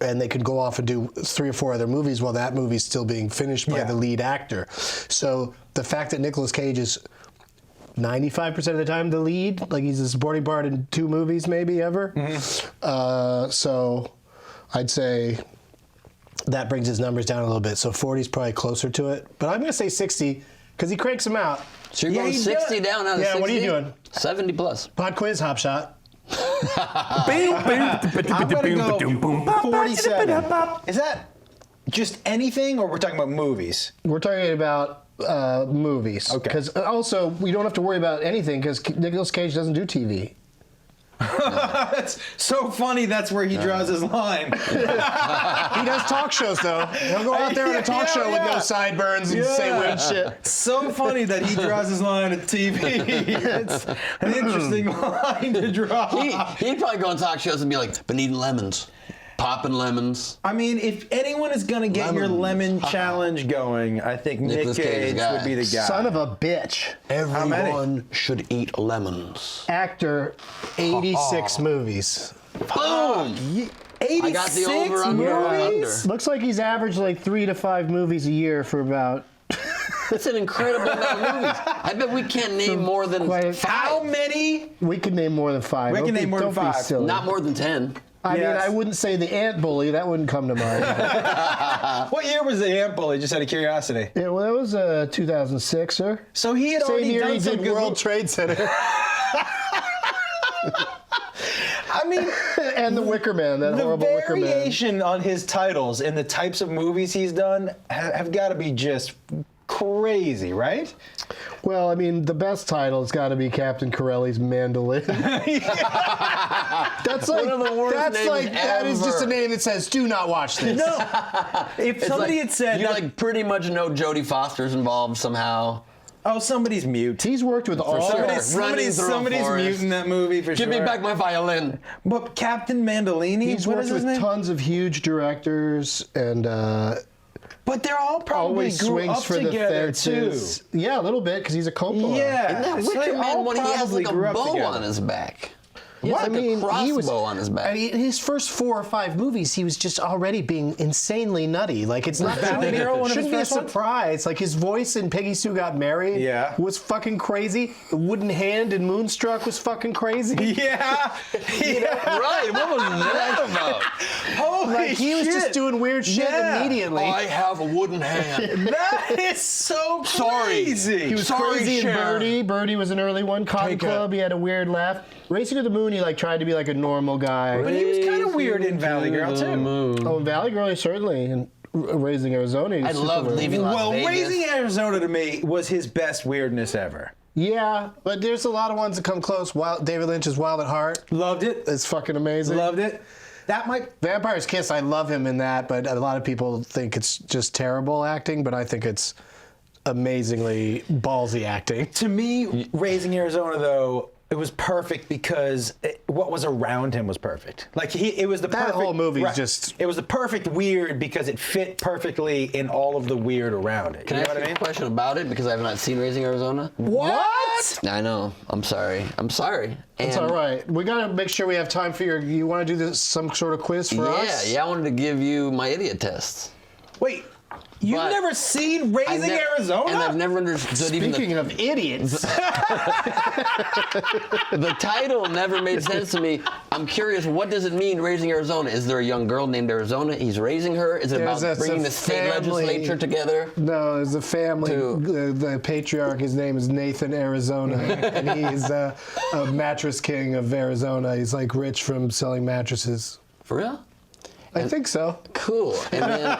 and they could go off and do 3 or 4 other movies while that movie's still being finished by the lead actor. So the fact that Nicolas Cage is 95% of the time the lead, like he's a supporting part in 2 movies maybe ever. So I'd say that brings his numbers down a little bit. So 40 is probably closer to it. But I'm going to say 60 because he cranks them out. So you're Yeah, going he 60 does. down out of Yeah, 60? what are you doing? 70 plus. Pod quiz, Hop Shot. I'm gonna go 47. Is that just anything, or we're talking about movies? We're talking about movies. Okay. Because also, we don't have to worry about anything because Nicolas Cage doesn't do TV. That's so funny. That's where he draws his line. He does talk shows, though. He'll go out there on a talk show with no sideburns and say weird shit. So funny that he draws his line at TV. It's an interesting line to draw. He'd probably go on talk shows and be like, been eating lemons. Popping lemons. I mean, if anyone is going to get your lemon challenge going, I think Nick Nicolas Cage Cage guy. would be the guy. Son of a bitch. many? Everyone should eat lemons. Actor, 86 movies. Boom! 86 I got the over under. movies? Looks like he's averaged like 3 to 5 movies a year for about. That's an incredible amount of movies. I bet we can't name more than Quite- 5. How many? We can name more than 5. We can Don't name be- more than don't be 5. silly. Not more than 10. I mean, Yes. I wouldn't say the ant bully. That wouldn't come to mind. What year was the Ant Bully? Just out of curiosity. Yeah, well, that was 2006, sir. So he had Same already year done he some did good World Trade Center I mean, and The Wicker Man, that the horrible Wicker Man. variation on his titles and the types of movies he's done have got to be just crazy, right? Well, I mean, the best title's got to be Captain Corelli's Mandolin. That's like, One of the worst that's names like, that is just a ever. name that says, "Do not watch this." No. If somebody had said, you that, like pretty much know Jodie Foster's involved somehow. "Oh, somebody's mute." He's worked with all. sure. Somebody's Running through a somebody's forest. mute in that movie for Give sure. me back my violin. But Captain Mandolini, He's what worked is his with name? tons of huge directors and But they're all probably always grew swings up for the together too. fences. Yeah, a little bit because he's a Coppola. Yeah, Isn't that so they Wicker Man all when he has probably like a grew up bow together. on his back? He has What? like a crossbow on his back. I mean, in his first 4 or 5 movies, he was just already being insanely nutty. Like it's not Valley shouldn't be- Girl one of his shouldn't be a first ones? surprise. Like his voice in Peggy Sue Got Married Yeah. was fucking crazy. The Wooden Hand in Moonstruck was fucking crazy. Yeah, yeah. Right, what was that about? Holy Like he was just shit. doing weird shit Yeah. immediately. I have a wooden hand. That is so Sorry. crazy. He was Sorry, crazy in Sharon. Birdie. Birdie was an early one. Cotton Take Club, he had a weird laugh. Racing to the Moon, he like tried to be like a normal guy. But he was kind of weird in Valley Girl too. Oh, in Valley Girl, certainly. And Raising Arizona, he was I super loved weird. leaving Las Well, Vegas. Raising Arizona to me was his best weirdness ever. Yeah, but there's a lot of ones that come close. David Lynch's Wild at Heart Loved it. is fucking amazing. Loved it. that might. Vampire's Kiss, I love him in that, but a lot of people think it's just terrible acting, but I think it's amazingly ballsy acting. To me, Raising Arizona, though, it was perfect because what was around him was perfect. Like it was the That perfect, whole movie's right, just... It was the perfect weird because it fit perfectly in all of the weird around it. Can You I know ask what I you mean? a question about it because I have not seen Raising Arizona? What? I know. I'm sorry. That's all right. We got to make sure we have time for you want to do this, some sort of quiz for us? Yeah, I wanted to give you my idiot tests. Wait, you've But never seen Raising Arizona? And I've never understood even Speaking of idiots, the title never made sense to me. I'm curious, what does it mean, Raising Arizona? Is there a young girl named Arizona? He's raising her? Is it There's about a bringing the state family- legislature together? no, there's a family. The patriarch, his name is Nathan Arizona, and he's a mattress king of Arizona. He's like rich from selling mattresses. For real? I think so. Cool. And then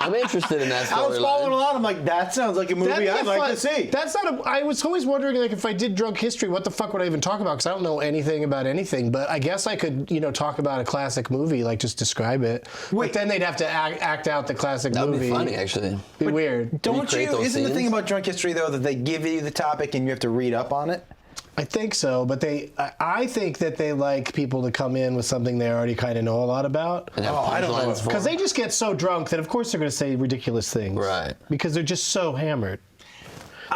I'm interested in that I was following storyline. along. I'm like, that sounds like a movie I'd like to see. That's not a. I was always wondering, like, if I did drunk history, what the fuck would I even talk about? Because I don't know anything about anything. But I guess I could, talk about a classic movie, like just describe it. Wait. But then they'd have to act out the classic That would movie. be funny, actually. Be weird. Don't Recreate you? those Isn't the thing scenes? about drunk history though that they give you the topic and you have to read up on it? I think so, but I think that they like people to come in with something they already kind of know a lot about. And have I don't know. punchlines for Because it. they just get so drunk that of course they're going to say ridiculous things. Right. Because they're just so hammered.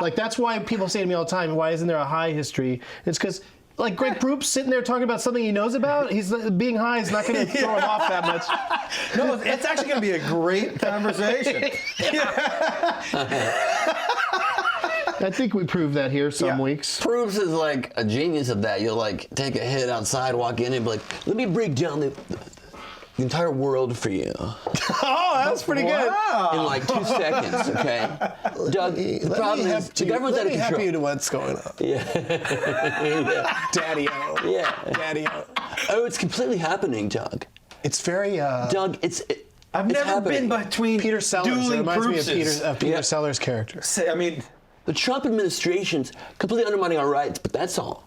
Like that's why people say to me all the time, why isn't there a high history? It's because like Greg Proop's sitting there talking about something he knows about. He's being high is not going to throw him off that much. No, it's actually going to be a great conversation. I think we proved that here some Yeah. weeks. Proofs is like a genius of that. You'll like take a hit outside, walk in, and be like, "Let me break down the entire world for you Oh, that's pretty good. in like 2 seconds." Okay, Doug. The problem is the government's out of help control. you to what's going on. Yeah. Daddy-o. Yeah. Daddy-o. Oh, it's completely happening, Doug. It's very... Doug, I've it's never happening. been between Peter Sellers. It dueling reminds me of Proofses. Peter Yeah. Sellers' character. I mean, The Trump administration's completely undermining our rights, but that's all.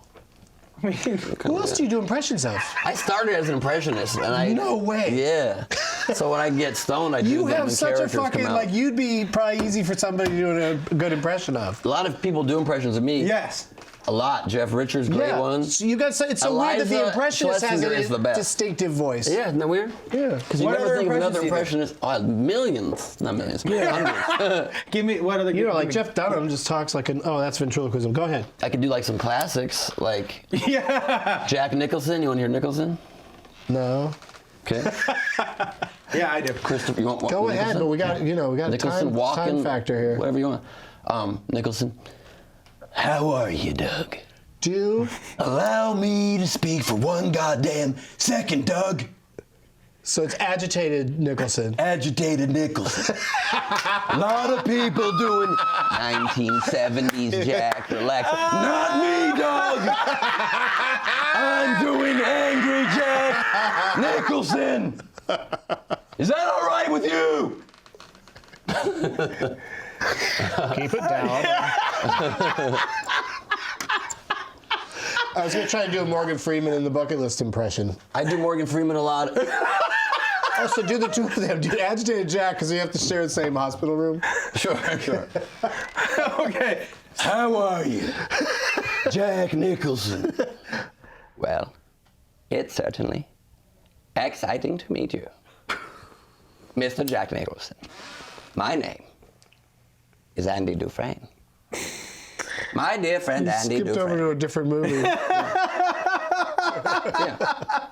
Who else do you do impressions of? I started as an impressionist, and I No way. Yeah. So when I get stoned, I do You them, have and such a characters come fucking, out. like, you'd be probably easy for somebody to do a good impression of. A lot of people do impressions of me. yes. A lot. Jeff Richards, great one. So you guys, it's so weird that the Eliza impressionist has Schlesinger is the a best. distinctive voice. Yeah, isn't that weird? Yeah. Because you What never other think of another impressions do you impressionist. Oh, millions. Not millions. Hundreds. Give me what other. You know, like Jeff Dunham just talks like an, oh, that's ventriloquism. Go ahead. I could do like some classics, like Yeah. Jack Nicholson. You want to hear Nicholson? No. Okay. Yeah, I do. Christopher, you want Go ahead, Nicholson? but we got, we got a Nicholson, Walken, time factor here. Whatever you want. Nicholson. How are you, Doug? Do Allow me to speak for one goddamn second, Doug. so it's agitated Nicholson. Agitated Nicholson. A lot of people doing 1970s Jack. Relax. Not me, Doug. I'm doing angry Jack Nicholson. Is that all right with you? Keep it down. I was gonna try and do a Morgan Freeman in the bucket list impression. I do Morgan Freeman a lot. Also, do the two of them. Do agitated Jack because you have to share the same hospital room. Sure. Okay. How are you, Jack Nicholson? Well, it's certainly exciting to meet you, Mr. Jack Nicholson. My name is Andy Dufresne. My dear friend You Andy skipped Dufresne. over to a different movie. Yeah.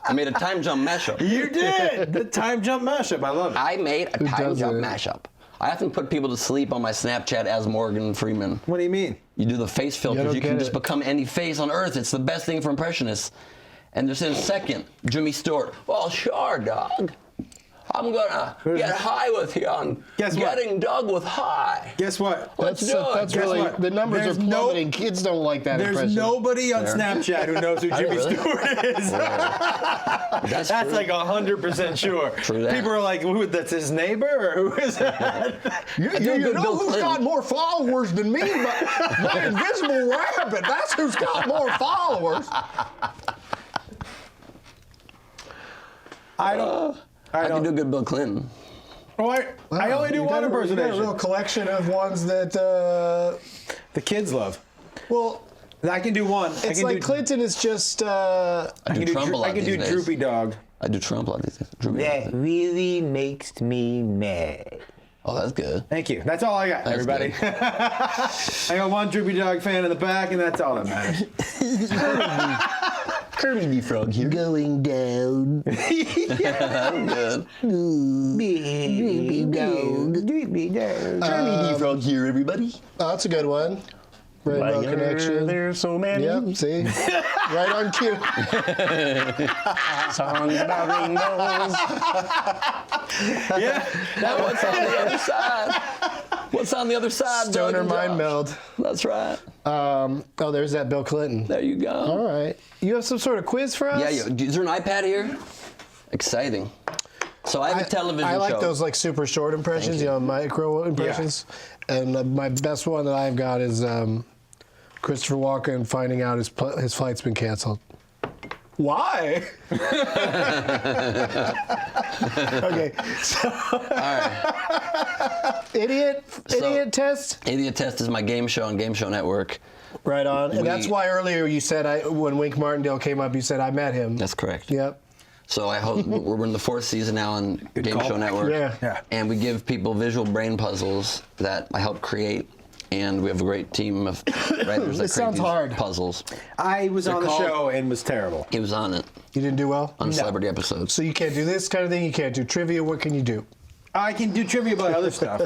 I made a time jump mashup. You did the time jump mashup. I love it. I made a Who time does jump it? mashup. I often put people to sleep on my Snapchat as Morgan Freeman. What do you mean? You do the face I filters, don't you can get just it. become any face on earth. It's the best thing for impressionists. And just in a second, Jimmy Stewart. Well, sure, Doug. I'm gonna get high with you on Guess what? getting Doug with high. Guess what? Let's do it. That's Guess really what? the numbers There's are plummeting. Kids don't like that There's impression. nobody on Snapchat who knows who Jimmy really? Stewart is. That's That's true. like 100% sure. True that. People are like, "Who? That's his neighbor, or who is that?" do a good Bill Clinton. more followers than me? My invisible rabbit. That's who's got more followers. I don't. I can do a good Bill Clinton. Oh, I only do one You got a impersonation. real collection of ones that. The kids love. Well, I can do one. it's like Clinton is just. I do Trump a lot I can these do days. Droopy Dog. I do Trump a lot these days. Droopy That Dog. really makes me mad. Oh, that's good. Thank you. That's all I got, That's everybody. good. I got one Droopy Dog fan in the back, and that's all that matters. Kirby the Frog here. Going down. I'm good. Droopy Dog. Droopy Dog. Kirby the Frog here, everybody. Oh, that's a good one. Rainbow Connection. There's so many. Yep, see? Right on cue. Songs about rainbows. Yeah. Now what's on the other side? What's on the other side? Doug Stoner and mind Josh? meld. That's right. Oh, there's that Bill Clinton. There you go. All right. You have some sort of quiz for us? Yeah, is there an iPad here? Exciting. So I have a television I like show. those like super short impressions, you know, micro impressions. And my best one that I've got is Christopher Walken finding out his flight's been canceled. Why? Okay. So, All right. idiot test. Idiot Test is my game show on Game Show Network. Right on. And that's We- why earlier you said when Wink Martindale came up, you said I met him. That's correct. Yep. So I hope we're in the 4th season now on Game Show callback. Network. Yeah. And we give people visual brain puzzles that I help create. And we have a great team of writers that This create sounds these hard. puzzles. I was They're on the called- show and was terrible. He was on it, You didn't do well? on celebrity episodes. So you can't do this kind of thing? You can't do trivia? What can you do? I can do trivia about other stuff.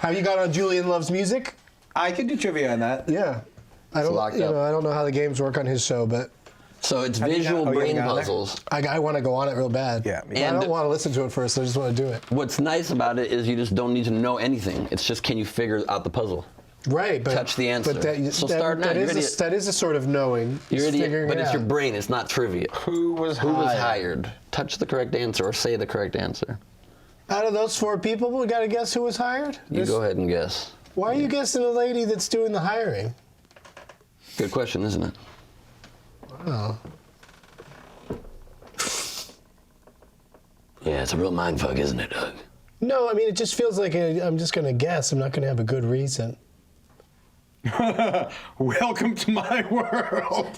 Have you got on Julian Loves Music? I could do trivia on that. Yeah. I don't, locked up. I don't know how the games work on his show, but So it's you visual not- oh, you brain haven't gone there? puzzles. I want to go on it real bad. Yeah, me But I too. don't want to listen to it first. I just want to do it. What's nice about it is you just don't need to know anything. It's just can you figure out the puzzle? Right, but Touch the answer. But So start now. that You're is idiot. that is a sort of knowing. You're It's idiot, figuring but it it's out. your brain. It's not trivia. Who was Who was hired? Touch the correct answer or say the correct answer. Out of those 4 people, we got to guess who was hired. You go ahead and guess. Why are you guessing the lady that's doing the hiring? Good question, isn't it? Oh, Yeah, it's a real mindfuck, isn't it, Doug? no. I mean, it just feels like I'm just going to guess. I'm not going to have a good reason. Welcome to my world.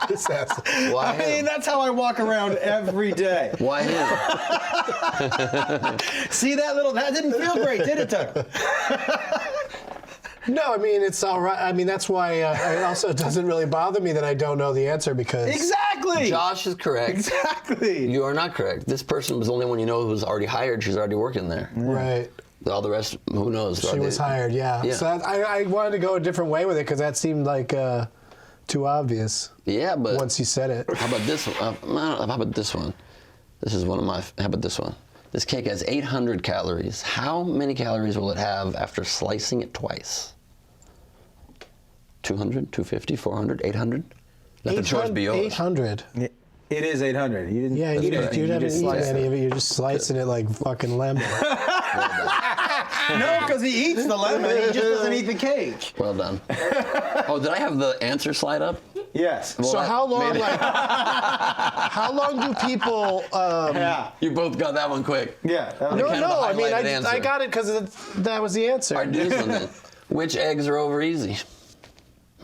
This ass- Why I mean, him? that's how I walk around every day. Why him? See that didn't feel great, did it, Doug? No, I mean it's all right. I mean that's why it also doesn't really bother me that I don't know the answer because Exactly. Josh is correct. Exactly. You are not correct. This person was the only one you know who was already hired. She's already working there. right. All the rest, who knows? She was hired, yeah. Yeah. So I wanted to go a different way with it because that seemed like too obvious Yeah, but once you said it. how about this one? How about this one? This is one of my. How about this one? This cake has 800 calories. How many calories will it have after slicing it twice? 200, 250, 400, 800? Let the choice be yours. 800. It is 800. You didn't Yeah, eat you anything. haven't just eaten sliced any it. of it. You're just slicing it like fucking lemon. No, because he eats the lemon. He just doesn't eat the cake. Well done. Oh, did I have the answer slide up? Yes. Well, So that how long, made it- like, how long do people? Yeah. You both got that one quick. Yeah. that was- No, kind of no. a I mean, highlighted answer. I got it because that was the answer. All right, do this one then. Which eggs are over easy?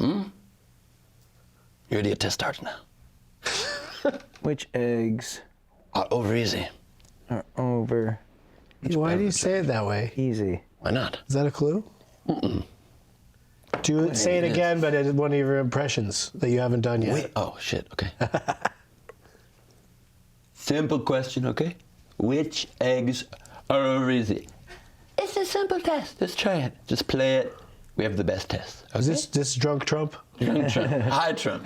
Your idiot test starts now. Which eggs Over easy. are over Why do you say it that way? easy? Why not? Is that a clue? Say it again, but it's one of your impressions that you haven't done yet. Wait. Oh, shit. Okay. Simple question, okay? Which eggs are over easy? It's a simple test. Let's try it. Just play it. We have the best test. Okay? Is this drunk Trump? Trump. Hi, Trump.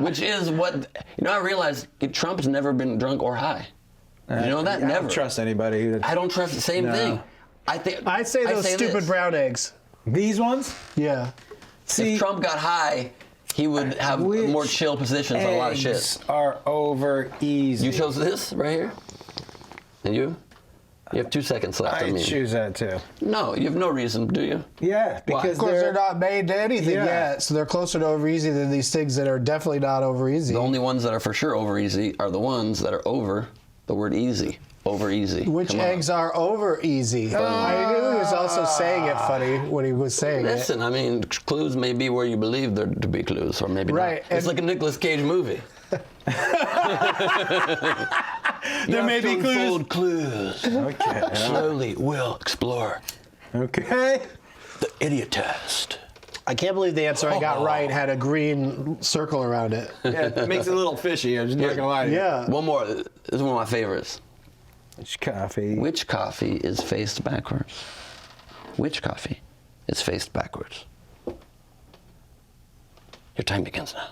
Which is what, I realized Trump has never been drunk or high. You know that? I Never. don't trust anybody. I don't trust the same No. thing. I'd say those stupid this. brown eggs. These ones? Yeah. See, If Trump got high, he would have which more chill positions on a lot of shit. eggs are over easy. You chose this right here? And you? You have 2 seconds left. I choose that too. No, you have no reason, do you? Yeah, because they're not made to anything yet, so they're closer to over easy than these things that are definitely not over easy. The only ones that are for sure over easy are the ones that are over the word easy. Over easy. Which eggs are over easy? I knew he was also saying it funny when he was saying Listen, I mean, clues may be where you believe there to be clues, or maybe Right, not. It's like a Nicolas Cage movie. there may be unfold clues. Okay. Slowly, we'll explore. Okay. The idiot test. I can't believe the answer I got right had a green circle around it. Yeah, it makes it a little fishy. I'm just not gonna lie to you. Yeah. One more. This is one of my favorites. Which coffee? Which coffee is faced backwards? Which coffee is faced backwards? Your time begins now.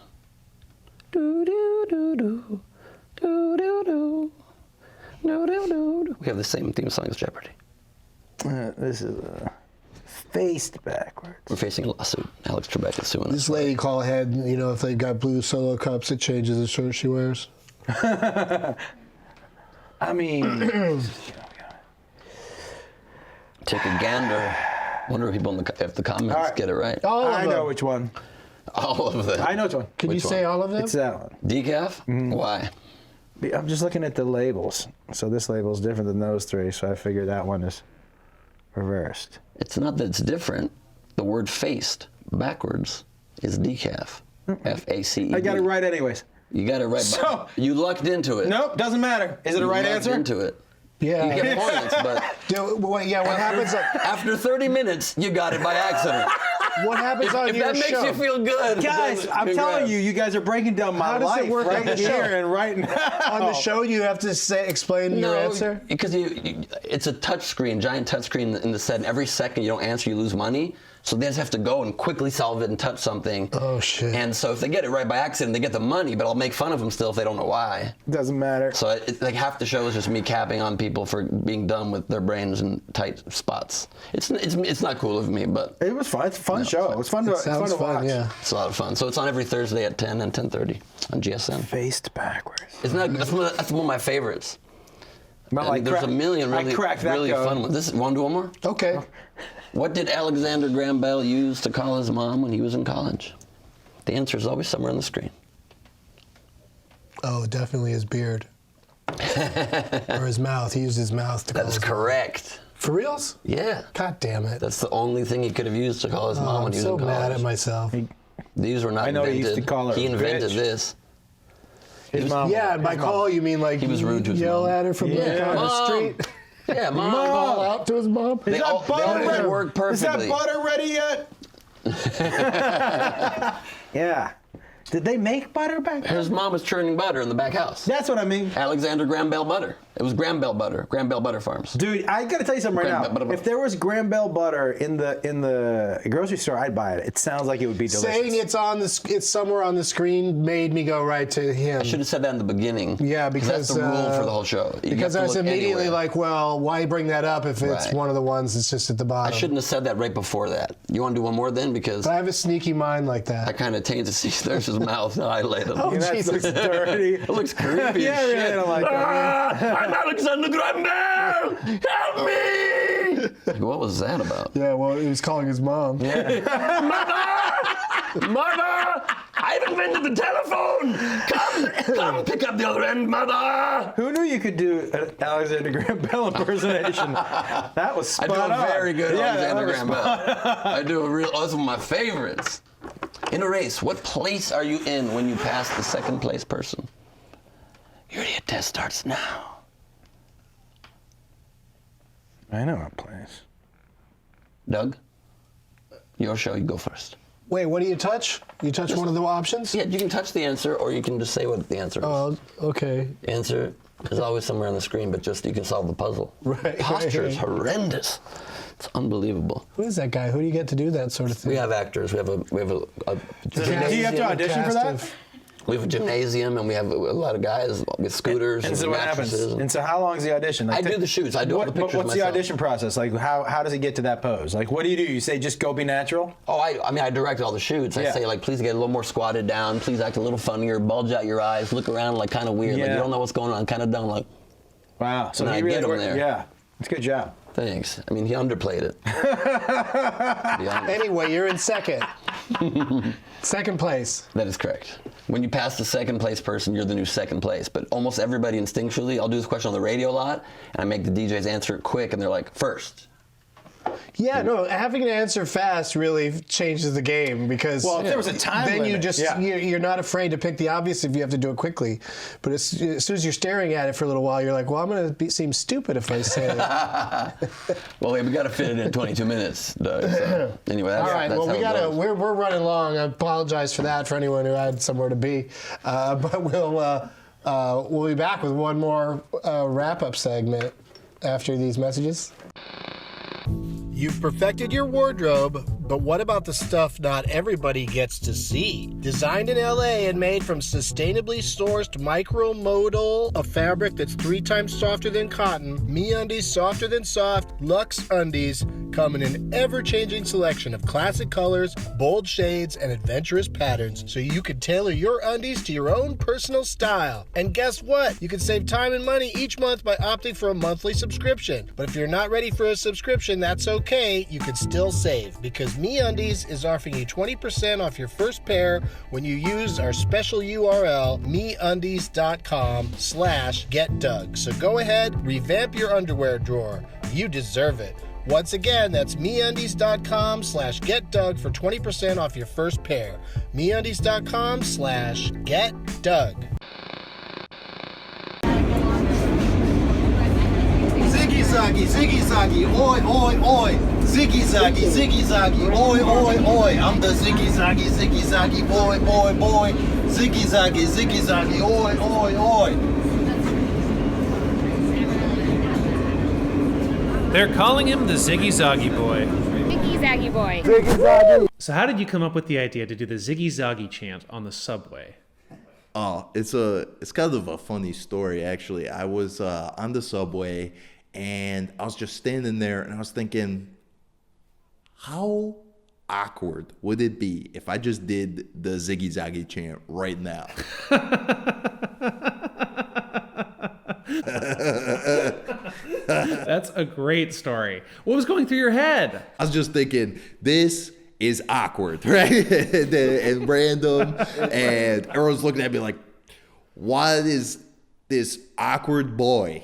Do do do do do do do do do do. We have the same theme song as Jeopardy. This is faced backwards. We're facing a lawsuit. Alex Trebek is suing us. This lady call ahead, you know, if they've got blue Solo cups, it changes the shirt she wears. I mean, Take a gander. Wonder if people if the comments All right. get it right. All of I them. know which one. All of them. I know which one. Can you Which say one? all of them? It's that one. Decaf? Why? I'm just looking at the labels. So this label is different than those three, so I figure that one is reversed. It's not that it's different. The word faced backwards is decaf. F-A-C-E-D. I got it right anyways. You got it right. So- You lucked into it. Nope, doesn't matter. Is it a You right lucked answer? into it. Yeah. You get points, but What happens? after 30 minutes, you got it by accident. What happens on If your that makes show? you feel good. Guys, then I'm congrats. telling you guys are breaking down my How does it life work on right the show? here and right now. On the show, you have to explain your answer. Because it's a touch screen, giant touch screen in the set, and every second you don't answer, you lose money. So they just have to go and quickly solve it and touch something. Oh, shit. And so if they get it right by accident, they get the money, but I'll make fun of them still if they don't know why. Doesn't matter. So it's like half the show is just me capping on people for being dumb with their brains in tight spots. It's not cool of me, but It was fun. It's a fun show. It's fun to, Sounds watch. fun, yeah. it's a lot of fun. So it's on every Thursday at 10 and 10:30 on GSM. Faced backwards. That's one of my favorites. Well, I mean, there's a million really, I cracked that really code. fun ones. Want to do one more? Okay. What did Alexander Graham Bell use to call his mom when he was in college? The answer is always somewhere on the screen. Oh, definitely his beard. Or his mouth. He used his mouth to call That is his mom. correct. For reals? Yeah. God damn it. That's the only thing he could have used to call his mom I'm when he was so in college. mad at myself. These were not I know he invented. used to call her He a invented bitch. this. His mom. Yeah, and by his call you mean like He was rude to his yell mom. at her from like Yeah. on the Mom! street. Yeah, mom. Call out to his mom. Is They that all butter ready? work Is that perfectly. butter ready yet? Yeah. Did they make butter back then? His mom was churning butter in the back house. That's what I mean. Alexander Graham Bell butter. It was Graham Bell butter. Graham Bell Butter Farms. Dude, I gotta tell you something right Graham now. Bell- If there was Graham Bell butter in the grocery store, I'd buy it. It sounds like it would be delicious. Saying it's somewhere on the screen made me go right to him. I should have said that in the beginning. Yeah, because that's the rule for the whole show. You Because have I to was look immediately anywhere. like, well, why bring that up if it's Right. one of the ones that's just at the I bottom? shouldn't have said that right before that. You want to do one more then? Because But I have a sneaky mind like I that. kind of tainted. See, there's his mouth highlighted. Oh, That Jesus. looks dirty. It looks creepy Yeah, as yeah, shit. I don't like that. I'm Alexander Graham Bell! Help me! Like, what was that about? Yeah, well, he was calling his mom. Mother! Mother! I've invented the telephone! Come pick up the other end, mother! Who knew you could do an Alexander Graham Bell impersonation? That was I spot do a on. very good Yeah, Alexander that was Graham Bell. I do a real, that's one of my favorites. In a race, what place are you in when you pass the second place person? Your idiot test starts now. I know a place. Doug, your show, you go first. Wait, what do you touch? You touch one of the options? Yeah, you can touch the answer, or you can just say what the answer is. Oh, okay. The answer is always somewhere on the screen, but just you can solve the puzzle. Right, Posture right. is horrendous. It's unbelievable. Who is that guy? Who do you get to do that sort of thing? We have actors. We have a Do you have to gymnasium. audition for Cast that? of- We have a gymnasium, and we have a lot of guys with scooters And and, so what happens? mattresses. And so how long is the audition? Like, I do the shoots. I do all the pictures What's the myself. audition process? Like how does it get to that pose? Like what do? You say just go be natural? Oh, I mean, I direct all the shoots. I Yeah. say, like, please get a little more squatted down. Please act a little funnier. Bulge out your eyes. Look around, like, kind of weird. Like, Yeah. you don't know what's going on. Kind of dumb. Like, Wow. So And he I really get 'em worked- there. Yeah. It's a good job. Thanks. I mean, he underplayed it. To be honest. Anyway, you're in second. Second place. That is correct. When you pass the second place person, you're the new second place. But almost everybody instinctually, I'll do this question on the radio a lot, and I make the DJs answer it quick, and they're like, first. Yeah, no, having to answer fast really changes the game because Well, if there was a time then you limit, just yeah. you're not afraid to pick the obvious if you have to do it quickly. But as soon as you're staring at it for a little while, you're like, well, I'm going to seem stupid if I say it. Well, we got to fit it in 22 minutes, Doug. So, anyway, that's, All right, that's well, how we're running long. I apologize for that for anyone who had somewhere to be. But we'll be back with one more wrap-up segment after these messages. You've perfected your wardrobe, but what about the stuff not everybody gets to see? Designed in LA and made from sustainably sourced micromodal, a fabric that's 3 times softer than cotton, MeUndies softer than soft, Luxe Undies come in an ever-changing selection of classic colors, bold shades, and adventurous patterns, so you can tailor your undies to your own personal style. And guess what? You can save time and money each month by opting for a monthly subscription. But if you're not ready for a subscription, that's okay. You can still save, because MeUndies is offering you 20% off your first pair when you use our special URL, meundies.com/getdug. So go ahead, revamp your underwear drawer. You deserve it. Once again, that's meundies.com/getdug for 20% off your first pair. meundies.com/getdug. Ziggy Zoggy, Ziggy Zoggy, oi, oi, oi. Ziggy Zoggy, Ziggy Zoggy, oi, oi, oi. I'm the Ziggy Zoggy, boy, boy, boy. Ziggy Zoggy, oi, oi, oi. They're calling him the Ziggy Zoggy Boy. Ziggy Zaggy Boy. So how did you come up with the idea to do the Ziggy Zoggy chant on the subway? Oh, it's kind of a funny story, actually. I was on the subway, and I was just standing there, and I was thinking, how awkward would it be if I just did the Ziggy Zaggy chant right now? That's a great story. What was going through your head? I was just thinking, this is awkward, right? and random, and everyone's looking at me like, what is this awkward boy?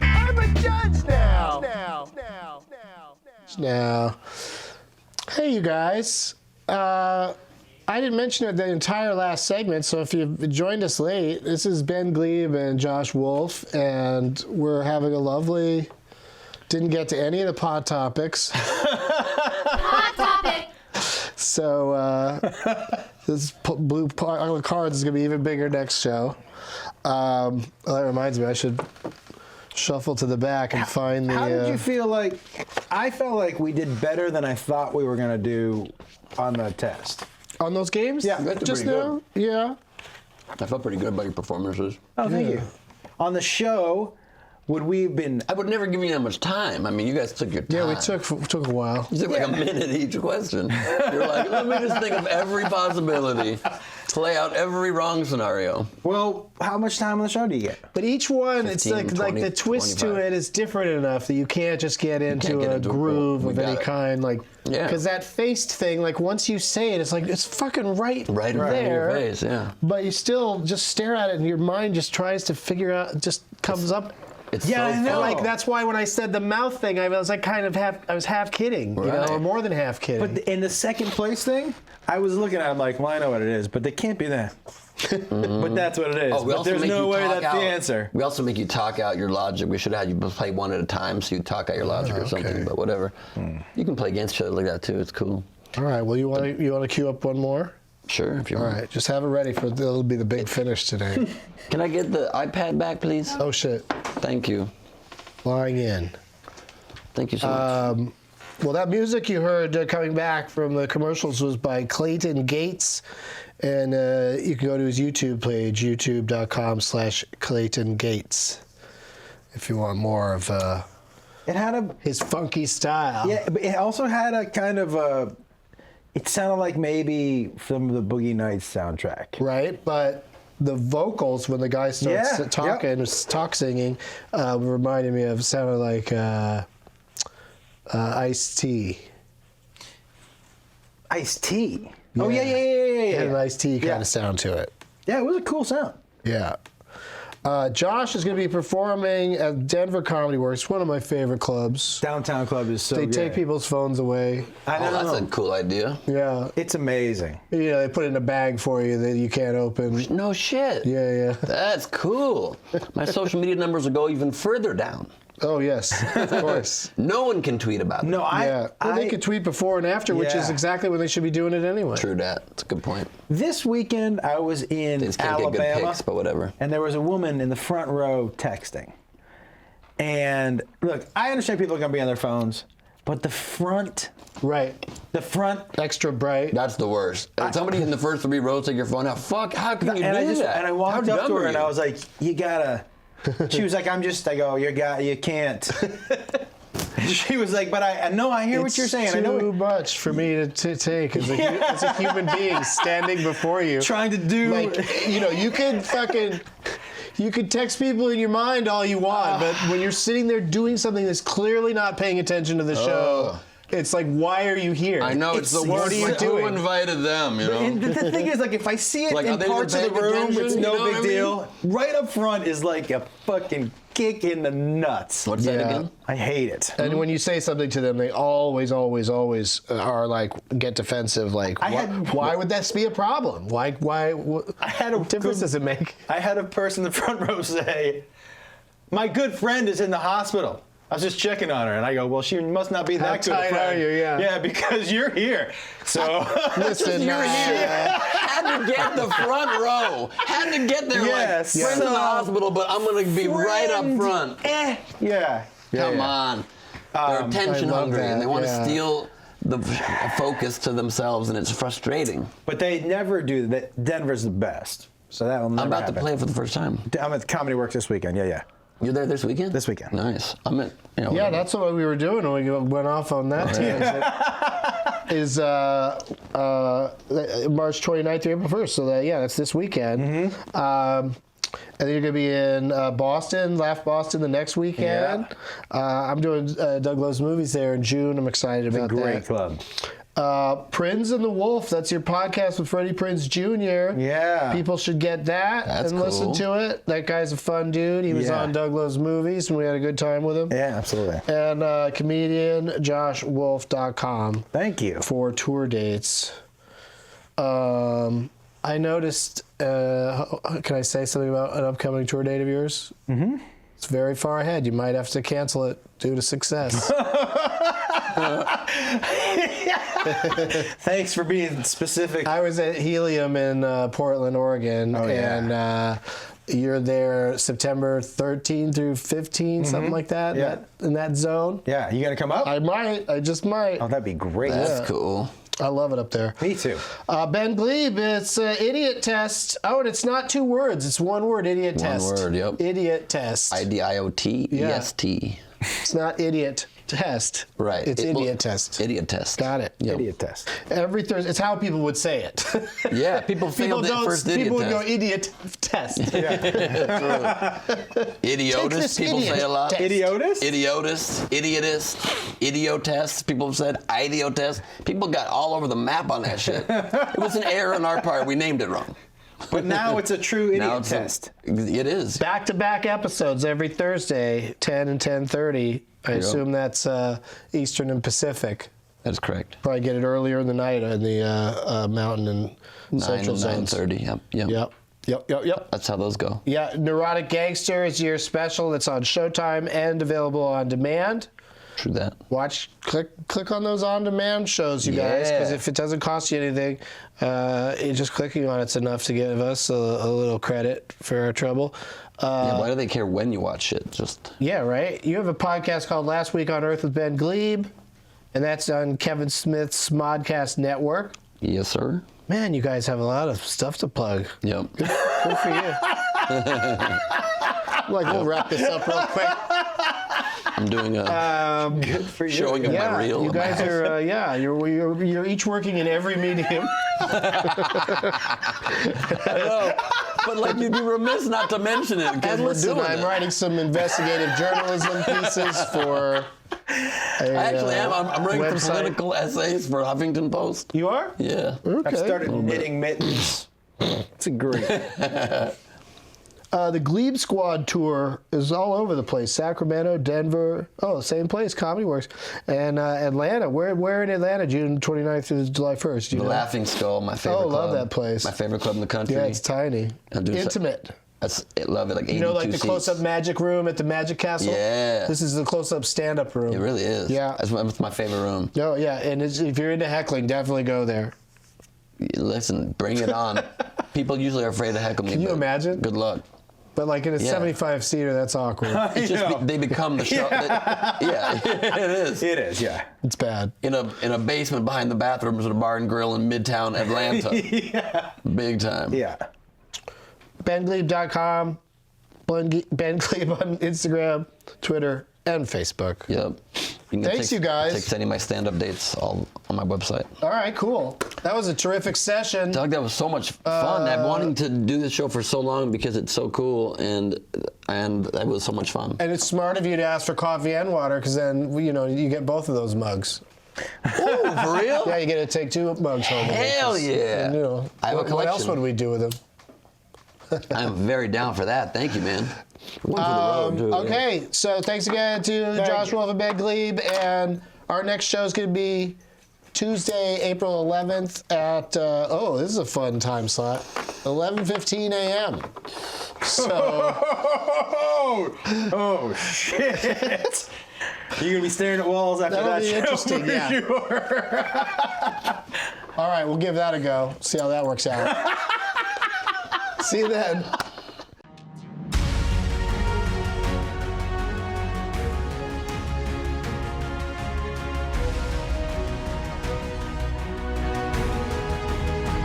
I'm a judge now. Now, hey, you guys. I didn't mention it the entire last segment, so if you've joined us late, this is Ben Gleib and Josh Wolf, and we're having a lovely. Didn't get to any of the pod topics. Hot topic. So this blue pile of cards is going to be even bigger next show. Well, that reminds me, I should shuffle to the back and find the... How did you feel like... I felt like we did better than I thought we were going to do on the test. On those games? Yeah, did just pretty now? Yeah. I felt pretty good about your performances. Oh, thank you. On the show, would we have been... I would never give you that much time. I mean, you guys took your time. Yeah, we took a while. You took like a minute each question. You're like, let me just think of every possibility, play out every wrong scenario. Well, how much time on the show do you get? But each one, 15, it's like 20, the twist 25. to it is different enough that you can't just get into get a into a groove groove. of We any got it. kind. Like, Yeah. because that faced thing, like once you say it, it's like it's fucking right Right in there. your face, yeah. But you still just stare at it, and your mind just tries to figure out, just comes up. It's Yeah, so I know. fun. Like that's why when I said the mouth thing, I was like kind of half kidding, you know, Right. or more than half kidding. But in the second place thing, I was looking at it, I'm like, well, I know what it is, but they can't be that. But that's what it is. Oh, we But also there's make no you way talk that's out. the answer. We also make you talk out your logic. We should have you play one at a time, so you talk out your logic or something. okay. But whatever, you can play against each other like that too. It's cool. All right, well, you want to queue up one more? Sure, if you All want. right, just have it ready for it'll be the big finish today. Can I get the iPad back, please? Oh shit, Thank you. lying in. Thank you so much. Well, that music you heard coming back from the commercials was by Clayton Gates And you can go to his YouTube page, youtube.com/Clayton Gates, if you want more of It had his funky style. Yeah, but it also had a kind of a. It sounded like maybe from the Boogie Nights soundtrack. Right, but the vocals when the guy starts talking, talk singing, reminded me of sounded like Ice-T. Ice-T. Oh yeah. It had an Ice-T kind of sound to it. Yeah, it was a cool sound. Yeah. Josh is going to be performing at Denver Comedy Works, one of my favorite clubs. Downtown Club is so They good. take people's phones away. I know. That's a cool idea. Yeah. It's amazing. You know, they put it in a bag for you that you can't open. No shit. Yeah. That's cool. My social media numbers will go even further down. Oh, yes, of course. No one can tweet about it. No, they could tweet before and after, which is exactly when they should be doing it anyway. True that. That's a good point. This weekend, I was in They just can't Alabama, get good pics, but whatever. and there was a woman in the front row texting. And look, I understand people are going to be on their phones, but the front, extra bright. That's the worst. Somebody in the first 3 rows take your phone out. Fuck, how can you do that? And I walked How up to dumb her are and you? I was like, you gotta. She was like, I go, you can't. She was like, but I know, I hear what you're saying. It's I know too much for me to take as a human being standing before you. Trying to do. Like, you know, you could text people in your mind all you want, but when you're sitting there doing something that's clearly not paying attention to the show, it's like, why are you here? I know, it's the what worst. are you Like, doing? who invited them, you know? And the thing is, like, if I see it Like, are in they parts of the paying room, attention? it's You no know what big I mean? deal. Right up front is like a fucking kick in the nuts. What's that again? I hate it. And when you say something to them, they always are like, get defensive. Like, why would that be a problem? What difference does it make? I had a person in the front row say, my good friend is in the hospital. I was just checking on her, and I go, well, she must not be that good a tight friend. are you? Yeah. Yeah, because you're here. So Listen, You're here. Had to get the front row. Had to get there. Yes. Like, friends in the hospital, but I'm going to be right up front. Yeah. Come on. They're attention I love hungry, and they that, want yeah. to steal the focus to themselves, and it's frustrating. But they never do that. Denver's the best. So that will never I'm about happen. to play it for the first time. I'm at the Comedy Works this weekend. Yeah. You're there this weekend? This weekend. Nice. I'm at, Yeah, whatever. that's what we were doing when we went off on that tangent. Is March 29th through April 1st. So that's this weekend. And then you're going to be in Boston, Laugh Boston the next weekend. I'm doing Doug Loves Movies there in June. I'm excited about that. Great club. Prinz and the Wolf, that's your podcast with Freddie Prinze Jr. Yeah. People should get that That's and listen cool. to it. That guy's a fun dude. He was on Doug Loves Movies, and we had a good time with him. Yeah, absolutely. And comedian JoshWolf.com. Thank you. For tour dates. I noticed, can I say something about an upcoming tour date of yours? Mm-hmm. It's very far ahead. You might have to cancel it due to success. Thanks for being specific. I was at Helium in Portland, Oregon, and you're there September 13 through 15, something like that, in that zone. Yeah, you gonna come up? I just might. Oh, that'd be great. That's cool. I love it up there. Me too. Ben Gleib, it's idiot test. Oh, and it's not 2 words. It's 1 word, idiot test. 1 word, yep. Idiot test. IDIOT, Yeah. EST. It's not idiot test. Right. It's idiot test. Idiot test. Got it. Yep. Idiot test. Every Thursday. It's how people would say it. Yeah, people failed that first idiot People would test. go idiot test. Idiotus, this people idiot say a lot. test. Idiotus? Idiotus, idiotus, idiotest. People have said idiotest. People got all over the map on that shit. It was an error on our part. We named it wrong. But now it's a true Now idiot it's test. It is. Back-to-back episodes every Thursday, 10 and 10:30. I assume that's Eastern and Pacific. That's correct. Probably get it earlier in the night in the Mountain and 9 Central and zones. 9:30. Yep. Yep. That's how those go. Yeah, Neurotic Gangster is your special. That's on Showtime and available on demand. True that. Click on those on-demand shows, you guys, because Yeah. if it doesn't cost you anything, just clicking on it's enough to give us a little credit for our trouble. Yeah, why do they care when you watch it? Just Yeah, right? You have a podcast called Last Week on Earth with Ben Gleib, and that's on Kevin Smith's Modcast Network. yes, sir. Man, you guys have a lot of stuff to plug. Yep. Good for you. Like, we'll wrap this up real quick. I'm doing a Good for you. showing of my reel. You in my guys house. are, you're each working in every medium. I know, but like you'd be remiss not to mention it because And we're listen, doing I'm it. writing some investigative journalism pieces for I actually am. I'm writing some website. political essays for Huffington Post. You are? Yeah. Okay. I've started knitting mittens. It's a great. The Gleib Squad tour is all over the place. Sacramento, Denver. Oh, same place, Comedy Works. And Atlanta. Where in Atlanta? June 29th to July 1st? Do you The know? Laughing Skull, my favorite club. Oh, love that place. My favorite club in the country. Yeah, it's tiny. I do Intimate. I love it. Like 82 You know, like the seats. close-up Magic Room at the Magic Castle? Yeah. This is the close-up stand-up room. It really is. Yeah. That's my favorite room. Oh, yeah. And if you're into heckling, definitely go there. Listen, bring it on. People usually are afraid to heckle me. Can you but imagine? Good luck. But like in a Yeah. 75-seater, that's awkward. It's just they become the show. Yeah, it is. It is, yeah. It's bad. In a basement behind the bathrooms at a bar and grill in Midtown Atlanta. Yeah. Big time. Yeah. BenGleib.com, Ben Gleib on Instagram, Twitter, and Facebook. Yep. Thanks, you guys. Take any of my stand-up dates all on my website. All right, cool. That was a terrific session. Doug, that was so much fun. I've wanted to do this show for so long because it's so cool, and it was so much fun. And it's smart of you to ask for coffee and water, because then you get both of those mugs. Oh, for real? Yeah, you get to take 2 mugs home. Hell yeah! And, I have a what else collection. would we do with them? I'm very down for that. Thank you, man. One for the road, too, Okay, so thanks again to Josh Wolf Ben Gleib, and our next show is going to be Tuesday, April 11th at, this is a fun time slot, 11:15 a.m. So... oh, shit. You're going to be staring at walls after That'll that be show. interesting, for yeah. Sure. All right, we'll give that a go. See how that works out. See you then.